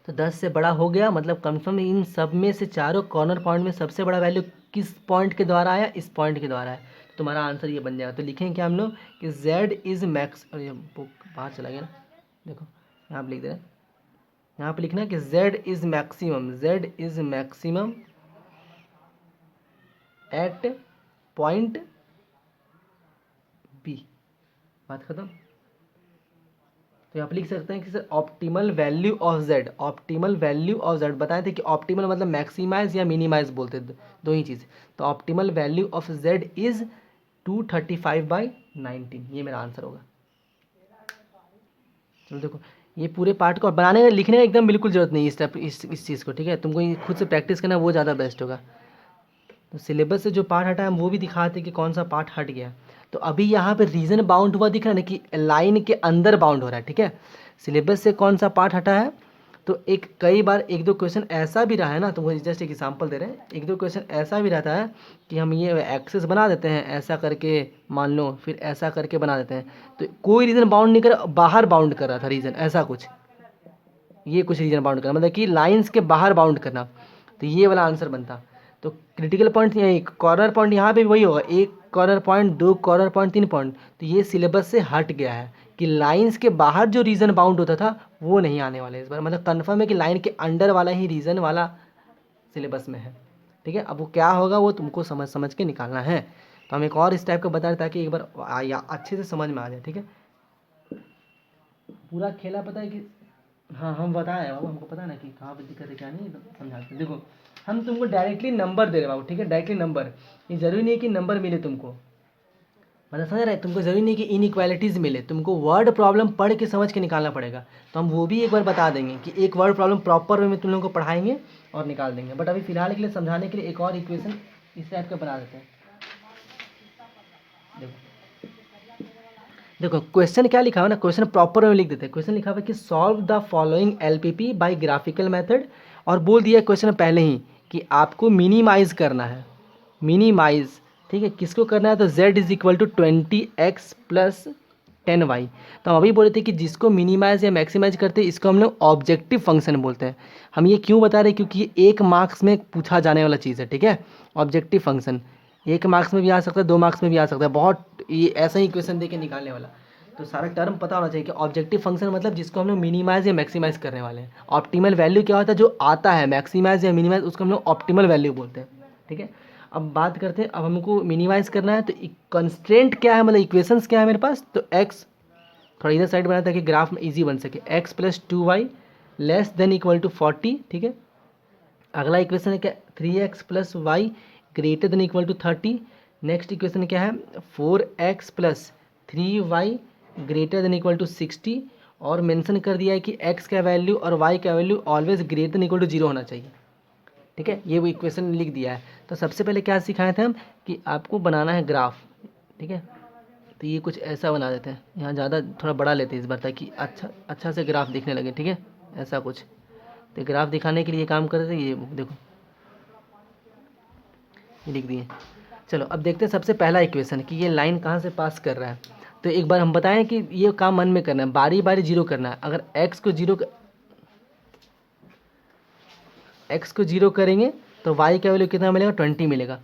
Speaker 1: तो 10 से बड़ा हो गया, मतलब कंफर्म इन सब में से चारों कॉर्नर पॉइंट में सबसे बड़ा वैल्यू किस पॉइंट के द्वारा आया, इस पॉइंट के द्वारा है। तो तुम्हारा आंसर ये बन जाएगा। तो लिखेंगे क्या हम लोग कि z इज़ मैक्स, और ये बुक बाहर चला गया ना, देखो यहाँ पे लिख दे रहे हैं, यहाँ पे लिखना है कि z is maximum, z is maximum at point B. बात खत्म। तो यहाँ पे लिख सकते हैं कि sir optimal value of z, optimal value of z बताए थे कि ऑप्टिमल मतलब मैक्सिमाइज या मिनिमाइज बोलते हैं, दो ही चीज़। तो optimal value of z is 235/19, ये मेरा आंसर होगा। चलो देखो, ये पूरे पार्ट को बनाने का लिखने का एकदम बिल्कुल जरूरत नहीं इस चीज़ को, ठीक है। तुमको ये खुद से प्रैक्टिस करना, वो ज़्यादा बेस्ट होगा। तो सिलेबस से जो पार्ट हटा है हम वो भी दिखाते कि कौन सा पार्ट हट गया। तो अभी यहाँ पे रीजन बाउंड हुआ दिख रहा है ना कि लाइन के अंदर बाउंड हो रहा है, ठीक है। सिलेबस से कौन सा पार्ट हटा है, तो कई बार एक दो क्वेश्चन ऐसा भी रहा है ना, तो वो जस्ट एक एग्जांपल दे रहे हैं, एक दो क्वेश्चन ऐसा भी रहता है कि हम ये एक्सेस बना देते हैं ऐसा करके, मान लो, फिर ऐसा करके बना देते हैं, तो कोई रीजन बाउंड नहीं कर, बाहर बाउंड कर रहा था रीजन, ऐसा कुछ, ये कुछ रीजन बाउंड करना, मतलब कि लाइंस के बाहर बाउंड करना, तो ये वाला आंसर बनता। तो क्रिटिकल पॉइंट यही, कॉर्नर पॉइंट यहाँ पे भी वही होगा, 1 corner point, 2 corner point, 3 point, तो ये सिलेबस से हट गया है कि लाइंस के बाहर जो रीजन बाउंड होता था वो नहीं आने वाला है इस बार, मतलब कन्फर्म है कि लाइन के अंडर वाला ही रीजन वाला सिलेबस में है, ठीक है। अब वो क्या होगा वो तुमको समझ समझ के निकालना है। तो हम एक और इस टाइप का बता रहे ताकि एक बार अच्छे से समझ में आ जाए, ठीक है। पूरा खेला पता है कि, हाँ हम बताए बाबू, हमको पता है ना कि कहाँ पे दिक्कत है क्या नहीं, तो समझाते हैं। देखो, हम तुमको डायरेक्टली नंबर दे रहे बाबू, ठीक है, डायरेक्टली नंबर, ये जरूरी नहीं है कि नंबर मिले तुमको, मतलब समझ रहे, तुमको जरूरी नहीं कि इनइक्वालिटीज़ मिले, तुमको वर्ड प्रॉब्लम पढ़ के समझ के निकालना पड़ेगा। तो हम वो भी एक बार बता देंगे कि एक वर्ड प्रॉब्लम प्रॉपर वे में तुम लोगों को पढ़ाएंगे और निकाल देंगे। बट अभी फिलहाल के लिए समझाने के लिए एक और इक्वेशन इस टाइप का बना देते हैं। देखो क्वेश्चन क्या लिखा हुआ ना, क्वेश्चन प्रॉपर में लिख देते हैं। क्वेश्चन लिखा हुआ है कि solve the following LPP by graphical method, और बोल दिया क्वेश्चन पहले ही कि आपको मिनिमाइज करना है, मिनिमाइज, ठीक है, किसको करना है, तो z is equal to 20x plus 10y। तो हम अभी बोले थे कि जिसको मिनिमाइज या मैक्सिमाइज करते हैं इसको हम लोग ऑब्जेक्टिव फंक्शन बोलते हैं। हम ये क्यों बता रहे हैं, क्योंकि ये 1 मार्क्स में पूछा जाने वाला चीज़ है, ठीक है। ऑब्जेक्टिव फंक्शन 1 मार्क्स में भी आ सकता है, 2 मार्क्स में भी आ सकता है, बहुत ये ऐसा ही क्वेश्चन दे के निकालने वाला। तो सारा टर्म पता होना चाहिए कि ऑब्जेक्टिव फंक्शन मतलब जिसको हम लोग मिनिमाइज या मैक्सिमाइज करने वाले हैं। ऑप्टिमल वैल्यू क्या होता है, जो आता है मैक्सिमाइज या मिनिमाइज, उसको हम लोग ऑप्टिमल वैल्यू बोलते हैं, ठीक है। अब बात करते हैं, अब हमको मिनिमाइज करना है तो कंस्ट्रेंट क्या है, मतलब इक्वेशंस क्या है मेरे पास, तो एक्स थोड़ा इधर साइड बनाया ताकि ग्राफ में इजी बन सके, X plus 2y less than equal to 40, ठीक है। अगला इक्वेशन है क्या, 3x plus Y greater than equal to 30। Next equation क्या है, 4x plus 3y greater than equal to 60, और मेंशन कर दिया है कि x का वैल्यू और y का value always greater than equal to 0 होना चाहिए, ठीक है। ये वो इक्वेशन लिख दिया है। तो सबसे पहले क्या सिखाए थे हम कि आपको बनाना है ग्राफ, ठीक है। तो ये कुछ ऐसा बना देते हैं, यहाँ ज़्यादा थोड़ा बड़ा लेते हैं इस बार ताकि अच्छा से ग्राफ दिखने लगे, ठीक है, ऐसा कुछ। तो ग्राफ दिखाने के लिए काम करते थे, ये देखो ये लिख दिए। चलो अब देखते हैं सबसे पहला इक्वेशन कि ये लाइन कहाँ से पास कर रहा है। तो एक बार हम बताएं कि ये काम मन में करना है, बारी बारी जीरो करना है। अगर एक्स को जीरो करेंगे तो वाई का वैल्यू कितना मिलेगा, 20 मिलेगा।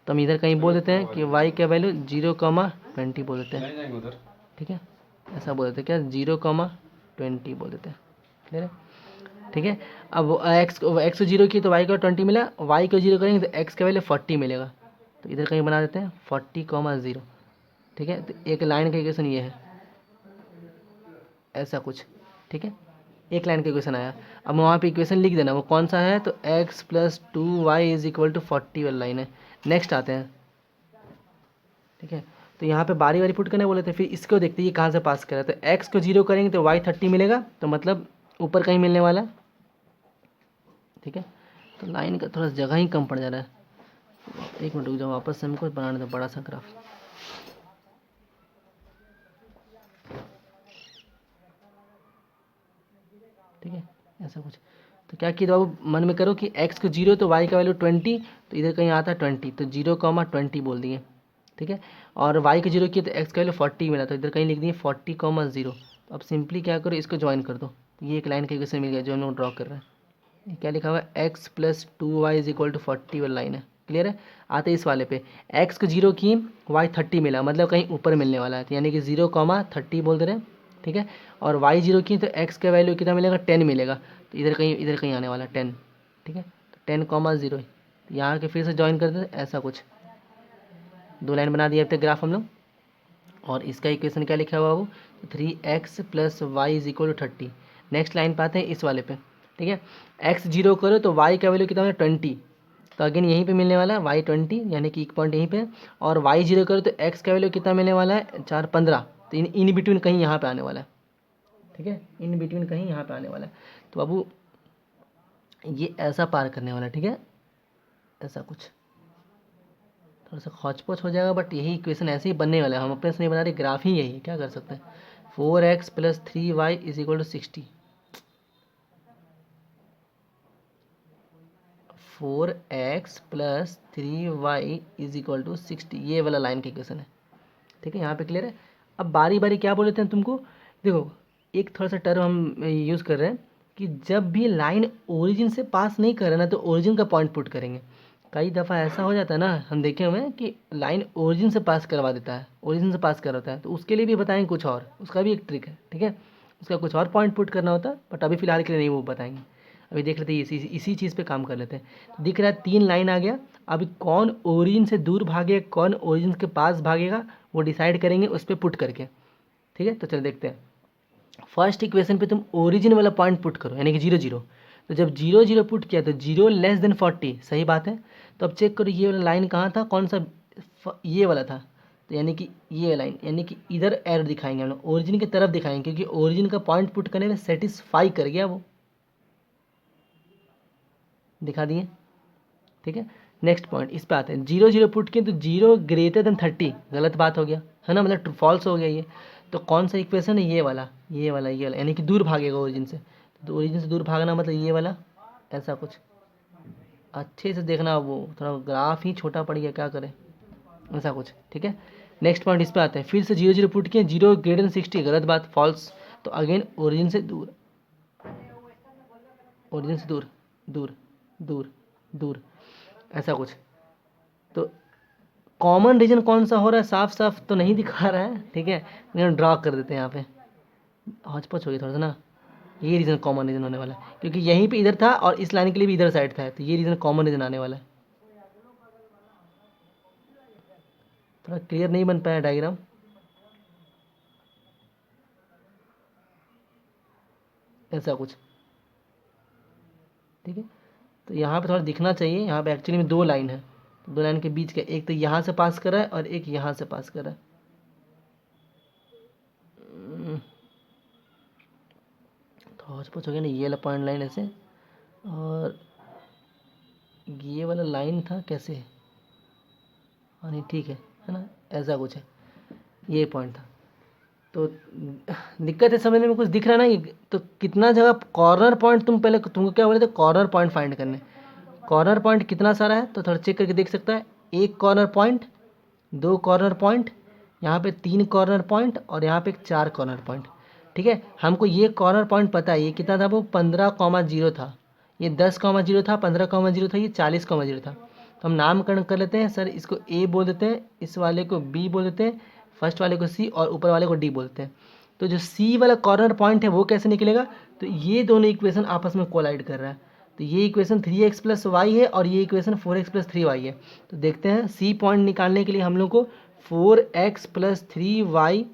Speaker 1: तो हम इधर कहीं बोल देते हैं कि वाई का वैल्यू 0,20 बोल देते हैं, ठीक है, ऐसा बोल देते हैं, क्या 0,20 बोल देते हैं, क्लियर है, ठीक है। अब एक्स को जीरो की तो वाई का 20 मिला, वाई को जीरो करेंगे तो एक्स का वैल्यू 40 मिलेगा। तो इधर कहीं बना देते हैं 40,0, ठीक है। तो एक लाइन का इक्वेशन ये है, ऐसा कुछ, ठीक है, एक लाइन का इक्वेशन आया। अब वहाँ पे इक्वेशन लिख देना वो कौन सा है, तो x plus 2y is equal to 40 वाली लाइन है। नेक्स्ट आते हैं, ठीक है। तो यहाँ पे बारी बारी पुट करने बोले थे, फिर इसको देखते हैं ये कहाँ से पास कर रहा है। तो x को जीरो करेंगे तो y 30 मिलेगा, तो मतलब ऊपर कहीं मिलने वाला, ठीक है। तो लाइन का थोड़ा जगह ही कम पड़ जा रहा है, एक मिनट रुक जाओ, वापस से हमको बनाने दो बड़ा सा ग्राफ। ठीक है, ऐसा कुछ। तो क्या किया बाबू, मन में करो कि x को जीरो तो y का वैल्यू 20, तो इधर कहीं आता है 20, तो 0,20 बोल दिए, ठीक है। और y को जीरो किया तो x का वैल्यू 40 मिला, तो इधर कहीं लिख दिए 40,0। तो अब सिंपली क्या करो, इसको ज्वाइन कर दो, तो ये एक लाइन का इक्वेशन मिल गया जो हम लोग ड्रॉ कर रहे हैं। ये क्या लिखा हुआ है, x plus 2y is equal to 40 वाली लाइन है, क्लियर है। आते इस वाले पे, x को जीरो की y 30 मिला, मतलब कहीं ऊपर मिलने वाला है, तो यानी कि 0,30 बोल दे रहे हैं, ठीक है। और y जीरो की तो x का वैल्यू कितना मिलेगा, 10 मिलेगा, तो इधर कहीं आने वाला 10, ठीक है। तो 10,0 यहाँ के फिर से ज्वाइन कर देते, ऐसा कुछ दो लाइन बना दिया अब तक ग्राफ हम लोग। और इसका इक्वेशन क्या लिखा हुआ वो, 3x plus y is equal to 30। Next line पाते हैं इस वाले पे, ठीक है। x जीरो करो तो y का वैल्यू कितना है, 20, तो अगेन यहीं पे मिलने वाला है y20, यानी कि एक पॉइंट यहीं पे, और y0 करो तो x का वैल्यू कितना मिलने वाला है 4 15। तो इन बिटवीन कहीं यहाँ पे आने वाला है, ठीक है, इन बिटवीन कहीं यहाँ पे आने वाला है। तो बाबू ये ऐसा पार करने वाला है, ठीक है, ऐसा कुछ थोड़ा सा खौच हो जाएगा, बट यही इक्वेशन ऐसे ही बनने वाला है, हम अपने से नहीं बना रहे, ग्राफ ही यही है, क्या कर सकते हैं। 4x + 3y = 60, 4x + 3y = 60, ये वाला लाइन का इक्वेशन है, ठीक है, यहाँ पे क्लियर है। अब बारी बारी क्या बोल देते हैं तुमको, देखो एक थोड़ा सा टर्म हम यूज़ कर रहे हैं कि जब भी लाइन ओरिजिन से पास नहीं कर रहे ना, तो ओरिजिन का पॉइंट पुट करेंगे। कई दफ़ा ऐसा हो जाता है ना, हम देखे हुए हैं कि लाइन ओरिजिन से पास करवा देता है, ओरिजिन से पास करवाता है, तो उसके लिए भी बताएंगे कुछ और, उसका भी एक ट्रिक है, ठीक है, उसका कुछ और पॉइंट पुट करना होता है, बट अभी फिलहाल के लिए नहीं वो बताएंगे। अभी देख लेते हैं, इसी चीज़ पे काम कर लेते हैं। दिख रहा है 3 लाइन आ गया, अभी कौन ओरिजिन से दूर भागेगा, कौन ओरिजिन के पास भागेगा, वो डिसाइड करेंगे उस पर पुट करके, ठीक है। तो चलो देखते हैं, फर्स्ट इक्वेशन पे तुम ओरिजिन वाला पॉइंट पुट करो, यानी कि 0 0। तो जब 0 0 पुट किया तो 0 < 40, सही बात है। तो अब चेक करो ये वाला लाइन कहाँ था, कौन सा, ये वाला था, तो यानी कि ये लाइन, यानी कि इधर एरो दिखाएंगे हम लोग, ओरिजिन की तरफ दिखाएंगे, क्योंकि ओरिजिन का पॉइंट पुट करने में सेटिस्फाई कर गया वो, दिखा दिए, ठीक है। नेक्स्ट पॉइंट इस पे आते हैं, 0 0 पुट किए तो 0 > 30, गलत बात हो गया है ना, मतलब फॉल्स हो गया ये। तो कौन सा इक्वेशन है, ये वाला, ये वाला, ये वाला, यानी कि दूर भागेगा ओरिजिन से। तो ओरिजिन से दूर भागना मतलब ये वाला, ऐसा कुछ, अच्छे से देखना, वो थोड़ा ग्राफ ही छोटा पड़ गया, क्या करें, ऐसा कुछ, ठीक है। नेक्स्ट पॉइंट इस पे आते हैं, फिर से 0 0 पुट किए, 0 > 60, गलत बात, फॉल्स। तो अगेन ओरिजिन से दूर, ओरिजिन से दूर, दूर, दूर, दूर, ऐसा कुछ। तो कॉमन रीजन कौन सा हो रहा है, साफ साफ तो नहीं दिखा रहा है, ठीक है, लेकिन ड्रॉ कर देते हैं यहाँ पे, हौच-पौच हो गई थोड़ा सा ना। ये रीज़न कॉमन रीज़न होने वाला है, क्योंकि यहीं पे इधर था और इस लाइन के लिए भी इधर साइड था, तो ये रीज़न कॉमन रीज़न आने वाला है। थोड़ा क्लियर नहीं बन पाया डायग्राम, ऐसा कुछ, ठीक है। तो यहाँ पे थोड़ा दिखना चाहिए, यहाँ पे एक्चुअली में 2 लाइन है, तो 2 लाइन के बीच का, एक तो यहाँ से पास कर रहा है और एक यहाँ से पास कर रहा है। तो हौच-पौच हो गया ना, ये वाला पॉइंट लाइन ऐसे, और ये वाला लाइन था कैसे, हाँ नहीं ठीक है ना, ऐसा कुछ है, ये पॉइंट था। तो दिक्कत है समझने में, कुछ दिख रहा है ना, तो कितना जगह कॉर्नर पॉइंट, तुम पहले तुमको क्या बोले थे, कॉर्नर पॉइंट फाइंड करने, कॉर्नर पॉइंट कितना सारा है, तो थोड़ा चेक करके देख सकता है, 1 कॉर्नर पॉइंट, 2 कॉर्नर पॉइंट, यहाँ पे 3 कॉर्नर पॉइंट, और यहाँ पे 4 कॉर्नर पॉइंट, ठीक है। हमको ये कॉर्नर पॉइंट पता है, ये कितना था, वो 15,0 था, ये 10,0 था, 15,0 था, ये 40,0 था। तो हम नामकरण कर लेते हैं, सर इसको ए बोल देते हैं, इस वाले को बी बोल देते हैं, फर्स्ट वाले को सी और ऊपर वाले को डी बोलते हैं। तो जो सी वाला कॉर्नर पॉइंट है वो कैसे निकलेगा, तो ये दोनों इक्वेशन आपस में कोलाइड कर रहा है, तो ये इक्वेशन 3x + y है और ये इक्वेशन 4x + 3y है। तो देखते हैं सी पॉइंट निकालने के लिए हम लोग को 4x + 3y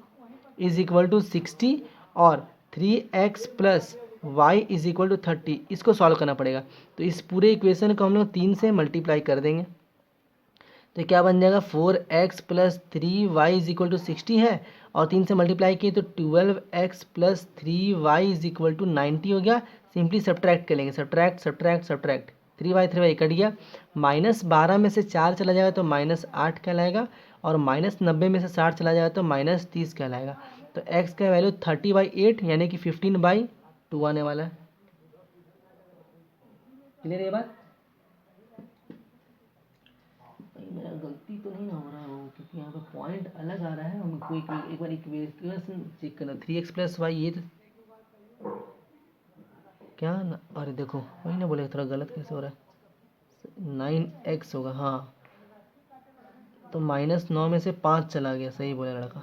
Speaker 1: = 60 और 3x + y = 30, इसको सॉल्व करना पड़ेगा। तो इस पूरे इक्वेशन को हम लोग 3 से मल्टीप्लाई कर देंगे, तो क्या बन जाएगा, 4x + 3y = 60 है, और 3 से मल्टीप्लाई किए तो 12x + 3y = 90 हो गया। सिंपली सब्ट्रैक्ट कर लेंगे, subtract subtract subtract, 3y cut गया, -12 में से 4 चला जाएगा तो -8 कहलाएगा, और -90 में से 60 चला जाएगा तो -30 कहलाएगा। तो x का वैल्यू 30/8 यानी कि 15/2 आने वाला है। क्लियर ये बात, मेरा गलती तो नहीं ना हो रहा है वो, क्योंकि यहाँ पे पॉइंट अलग आ रहा है, हमको एक बार इक्वेशन चेक करना, 3x + y, ये तो क्या ना, अरे देखो वही ना बोले, थोड़ा गलत कैसे हो रहा है, 9x होगा, हाँ, तो -9 में से 5 चला गया, सही बोला लड़का,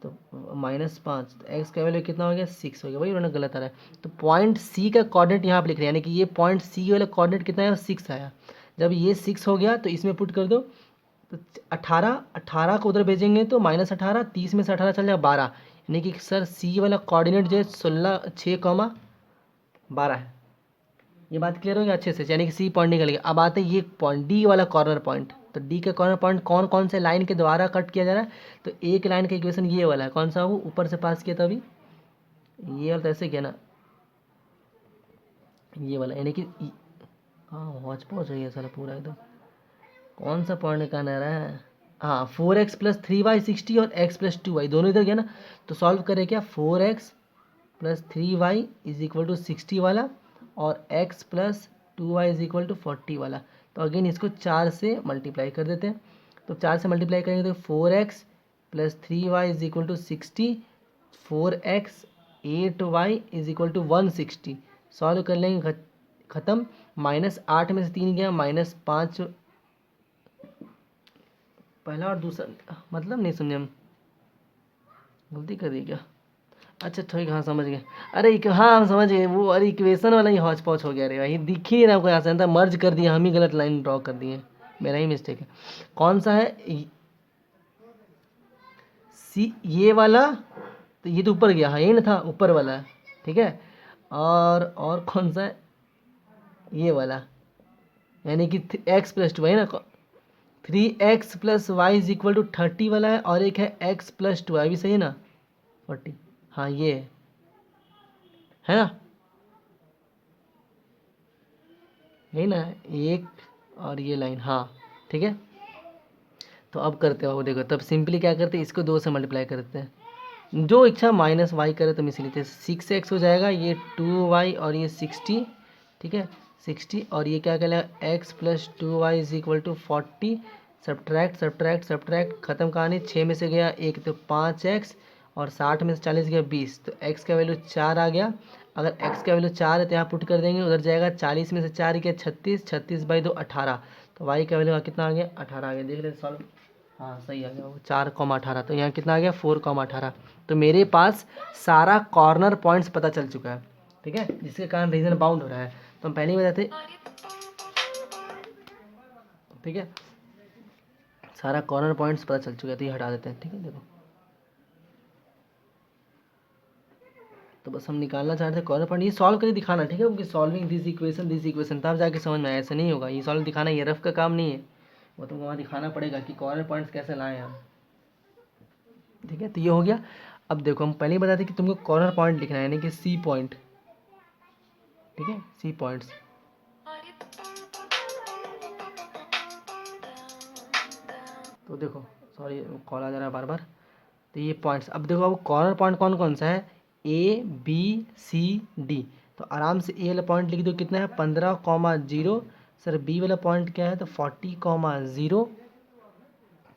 Speaker 1: तो -5, तो x का वैल्यू कितना हो गया, 6 हो गया, वही उन्होंने गलत आ रहा है। तो पॉइंट सी का कोऑर्डिनेट यहाँ पे लिख रहे हैं, यानी कि ये पॉइंट सी वाला कोऑर्डिनेट कितना है, 6 आया। जब ये 6 हो गया तो इसमें पुट कर दो, तो 18 को उधर भेजेंगे तो -18, 30 में से 18 चल जाएगा 12, यानी कि सर सी वाला कोऑर्डिनेट जो है 6,12 है। ये बात क्लियर हो गया अच्छे से, यानी कि सी पॉइंट निकल गया। अब आते हैं ये पॉइंट डी वाला कॉर्नर पॉइंट। तो डी का कॉर्नर पॉइंट कौन कौन से लाइन के द्वारा कट किया जा रहा है? तो एक लाइन का इक्वेशन ये वाला है, कौन सा? वो ऊपर से पास किया था अभी, ये वाला। तो ऐसे किया ना, ये वाला, यानी कि हाँ हौच पहुँच हो गया सारा पूरा एकदम। कौन सा पॉइंट का रहा है? हाँ 4x प्लस 3y 60 और x प्लस 2y दोनों इधर गया ना। तो सॉल्व करें क्या, 4x plus 3y is equal to 60 वाला और x plus 2y is equal to 40 वाला। तो अगेन इसको 4 से मल्टीप्लाई कर देते हैं। तो 4 से मल्टीप्लाई करेंगे तो 4x plus 3y is equal to 60, 4x 8y is equal to 160। Solve कर लेंगे, ख़त्म। -8 में से 3 गया, -5। पहला और दूसरा मतलब नहीं समझे हम, गलती कर दी क्या? अच्छा ठीक, हाँ समझ गए। अरे हाँ हम समझ गए वो, अरे इक्वेशन वाला ही हौच पौच हो गया। अरे भाई दिख ही नहीं रहा कोई आसान था, मर्ज कर दिया हम ही, गलत लाइन ड्रॉ कर दिए, मेरा ही मिस्टेक है। कौन सा है? सी ये वाला। तो ये तो ऊपर गया, हाँ ये ना था ऊपर वाला, ठीक है। और कौन सा है? ये वाला, यानी कि x प्लस 2 है ना, 3x plus y is equal to 30 वाला है। और एक है x प्लस 2 भी सही है ना, 40। हाँ ये है ना, यही ना एक, और ये लाइन, हाँ ठीक है। तो अब करते हो देखो, तब सिंपली क्या करते हैं, इसको 2 से मल्टीप्लाई करते हैं, जो इच्छा माइनस वाई करे तो मिस लेते हैं। 6x हो जाएगा, ये 2y और ये 60, ठीक है 60। और ये क्या कहलाएगा, x plus 2y is equal to 40। Subtract subtract subtract, खत्म कहानी। 6 में से गया 1 तो 5x, और 60 में से 40 गया 20, तो x का वैल्यू 4 आ गया। अगर x का वैल्यू 4 है तो यहाँ पुट कर देंगे, उधर जाएगा 40 में से 4 गया 36, 36/2 18। तो y का वैल्यू कितना आ गया, 18 आ गया। देख रहे सॉल्व, हाँ सही आ गया वो 4,18। तो यहाँ कितना आ गया, 4,18। तो मेरे पास सारा कॉर्नर पॉइंट्स पता चल चुका है, ठीक है, जिसके कारण रीजन बाउंड हो रहा है। तो हम पहले ही बताते, ठीक है, सारा कॉर्नर पॉइंट्स पता चल चुका है। तो ये हटा देते हैं, ठीक है। देखो तो बस हम निकालना चाहते हैं कॉर्नर पॉइंट, ये सॉल्व करके दिखाना, ठीक है, क्योंकि सॉल्विंग दिस इक्वेशन तब जाके समझ में आया, ऐसा नहीं होगा। ये सॉल्व दिखाना, ये रफ का काम नहीं है, वो तुमको वहाँ दिखाना पड़ेगा कि कॉर्नर पॉइंट्स कैसे लाएं हम, ठीक है। तो ये हो गया। अब देखो हम पहले ही बताते कि तुमको कॉर्नर पॉइंट लिखना है, यानी कि सी पॉइंट, ठीक है, सी पॉइंट्स। तो देखो सॉरी कॉल आ जा रहा है बार बार। तो ये पॉइंट्स, अब देखो अब कॉर्नर पॉइंट कौन कौन सा है, ए बी सी डी। तो आराम से ए वाला पॉइंट लिख दो, कितना है 15,0। सर बी वाला पॉइंट क्या है, तो 40,0,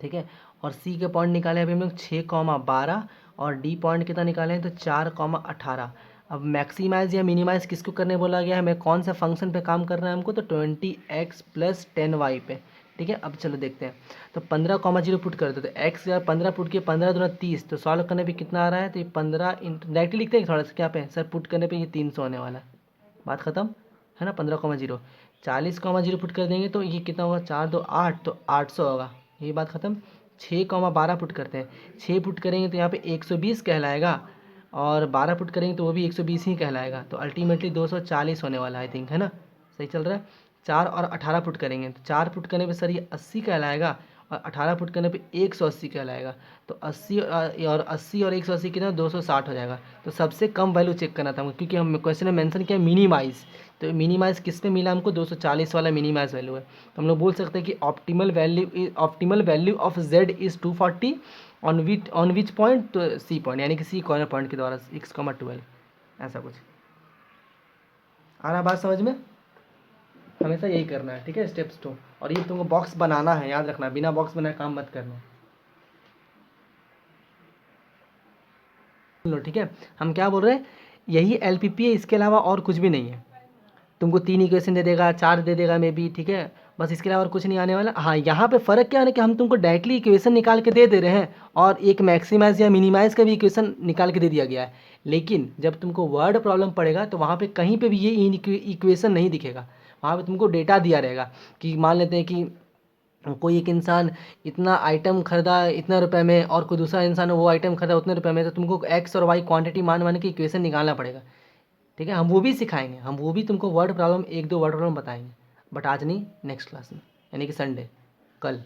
Speaker 1: ठीक है। और सी के पॉइंट निकाले अभी हम लोग 6,12। और डी पॉइंट कितना निकाले हैं, तो 4,18। अब मैक्सिमाइज या मिनिमाइज किसको करने बोला गया है, हमें कौन सा फंक्शन पे काम करना है हमको, तो 20x प्लस 10y पे, ठीक है। अब चलो देखते हैं। तो 15,0 पुट कर दो, तो x या 15 पुट किए, 15 दूना 30। तो सॉल्व करने पे कितना आ रहा है, तो ये 15 डायरेक्टली लिखते हैं थोड़ा सा क्या पे, सर पुट करने पे ये 300 होने वाला है, बात खत्म है ना। 15,0 40,0 पुट कर देंगे तो ये कितना होगा, 4 2 8, तो 800 होगा, ये बात खत्म। 6,12 पुट करते हैं, 6 पुट करेंगे तो यहाँ पे 120 कहलाएगा, और 12 पुट करेंगे तो वो भी 120 ही कहलाएगा। तो अल्टीमेटली 240 होने वाला आई थिंक, है ना, सही चल रहा है। 4 और 18 पुट करेंगे, तो 4 पुट करने पे सर ये 80 कहलाएगा, और 18 पुट करने पे 180 कहलाएगा। तो 80 और 180 कितना, 260 हो जाएगा। तो सबसे कम वैल्यू चेक करना था हमको, क्योंकि हम क्वेश्चन में मेंशन किया मिनिमाइज। तो मिनिमाइज किस पे मिला हमको, 240 वाला मिनिमाइज वैल्यू है। तो हम लोग बोल सकते हैं कि optimal value of z is 240 on which point, तो सी पॉइंट, यानी कि सी कॉर्नर पॉइंट के द्वारा 6,12, ऐसा कुछ आ रहा बात समझ में। हमेशा यही करना है, ठीक है, स्टेप्स 2। और ये तुमको बॉक्स बनाना है, याद रखना, बिना बॉक्स बनाए काम मत करना, लो ठीक है। हम क्या बोल रहे हैं, यही एलपीपी है, इसके अलावा और कुछ भी नहीं है। तुमको 3 इक्वेशन दे देगा, 4 दे देगा मे बी, ठीक है, बस इसके अलावा और कुछ नहीं आने वाला। हाँ यहाँ पे फ़र्क क्या है ना, कि हम तुमको डायरेक्टली इक्वेशन निकाल के दे रहे हैं, और एक मैक्सिमाइज या मिनिमाइज का भी इक्वेशन निकाल के दे दिया गया है। लेकिन जब तुमको वर्ड प्रॉब्लम पड़ेगा तो वहाँ पे कहीं पे भी ये इक्वेशन नहीं दिखेगा, वहाँ पे तुमको डेटा दिया रहेगा। कि मान लेते हैं कि कोई एक इंसान इतना आइटम खरीदा इतना रुपए में, और कोई दूसरा इंसान वो आइटम खरीदा उतने रुपए में, तो तुमको एक्स और वाई क्वांटिटी मान मान के इक्वेशन निकालना पड़ेगा। ठीक है, हम वो भी सिखाएंगे, हम वो भी तुमको वर्ड प्रॉब्लम 1-2 वर्ड प्रॉब्लम बताएंगे, बट आज नहीं, नेक्स्ट क्लास में, यानी कि संडे, कल।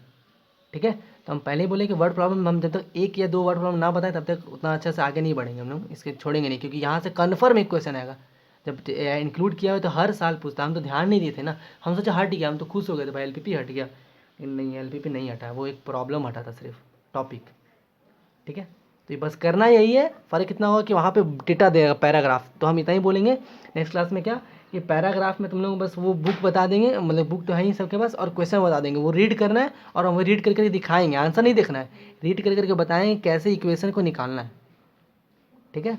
Speaker 1: ठीक है, तो हम पहले ही बोले कि वर्ड प्रॉब्लम हम जब तक 1 या 2 वर्ड प्रॉब्लम ना बताएं तब तक उतना अच्छे से आगे नहीं बढ़ेंगे हम लोग, इसके छोड़ेंगे नहीं, क्योंकि यहाँ से कन्फर्म एक क्वेश्चन आएगा। जब इंक्लूड किया हो तो हर साल पूछता, हम तो ध्यान नहीं दिए थे ना, हम सोचा हट गया, हम तो खुश हो गए थे भाई एलपीपी हट गया, लेकिन नहीं, एलपीपी नहीं हटा, वो एक प्रॉब्लम हटा था सिर्फ, टॉपिक। ठीक है, तो ये बस करना यही है, फ़र्क इतना होगा कि वहाँ पे डेटा देगा पैराग्राफ, तो हम इतना ही बोलेंगे। नेक्स्ट क्लास में क्या, ये पैराग्राफ में तुम लोग बस वो बुक बता देंगे, मतलब बुक तो है ही सबके पास, और क्वेश्चन बता देंगे, वो रीड करना है और हम वो रीड करके दिखाएंगे, आंसर नहीं देखना है, रीड कर करके बताएंगे कैसे इक्वेशन को निकालना है। ठीक है।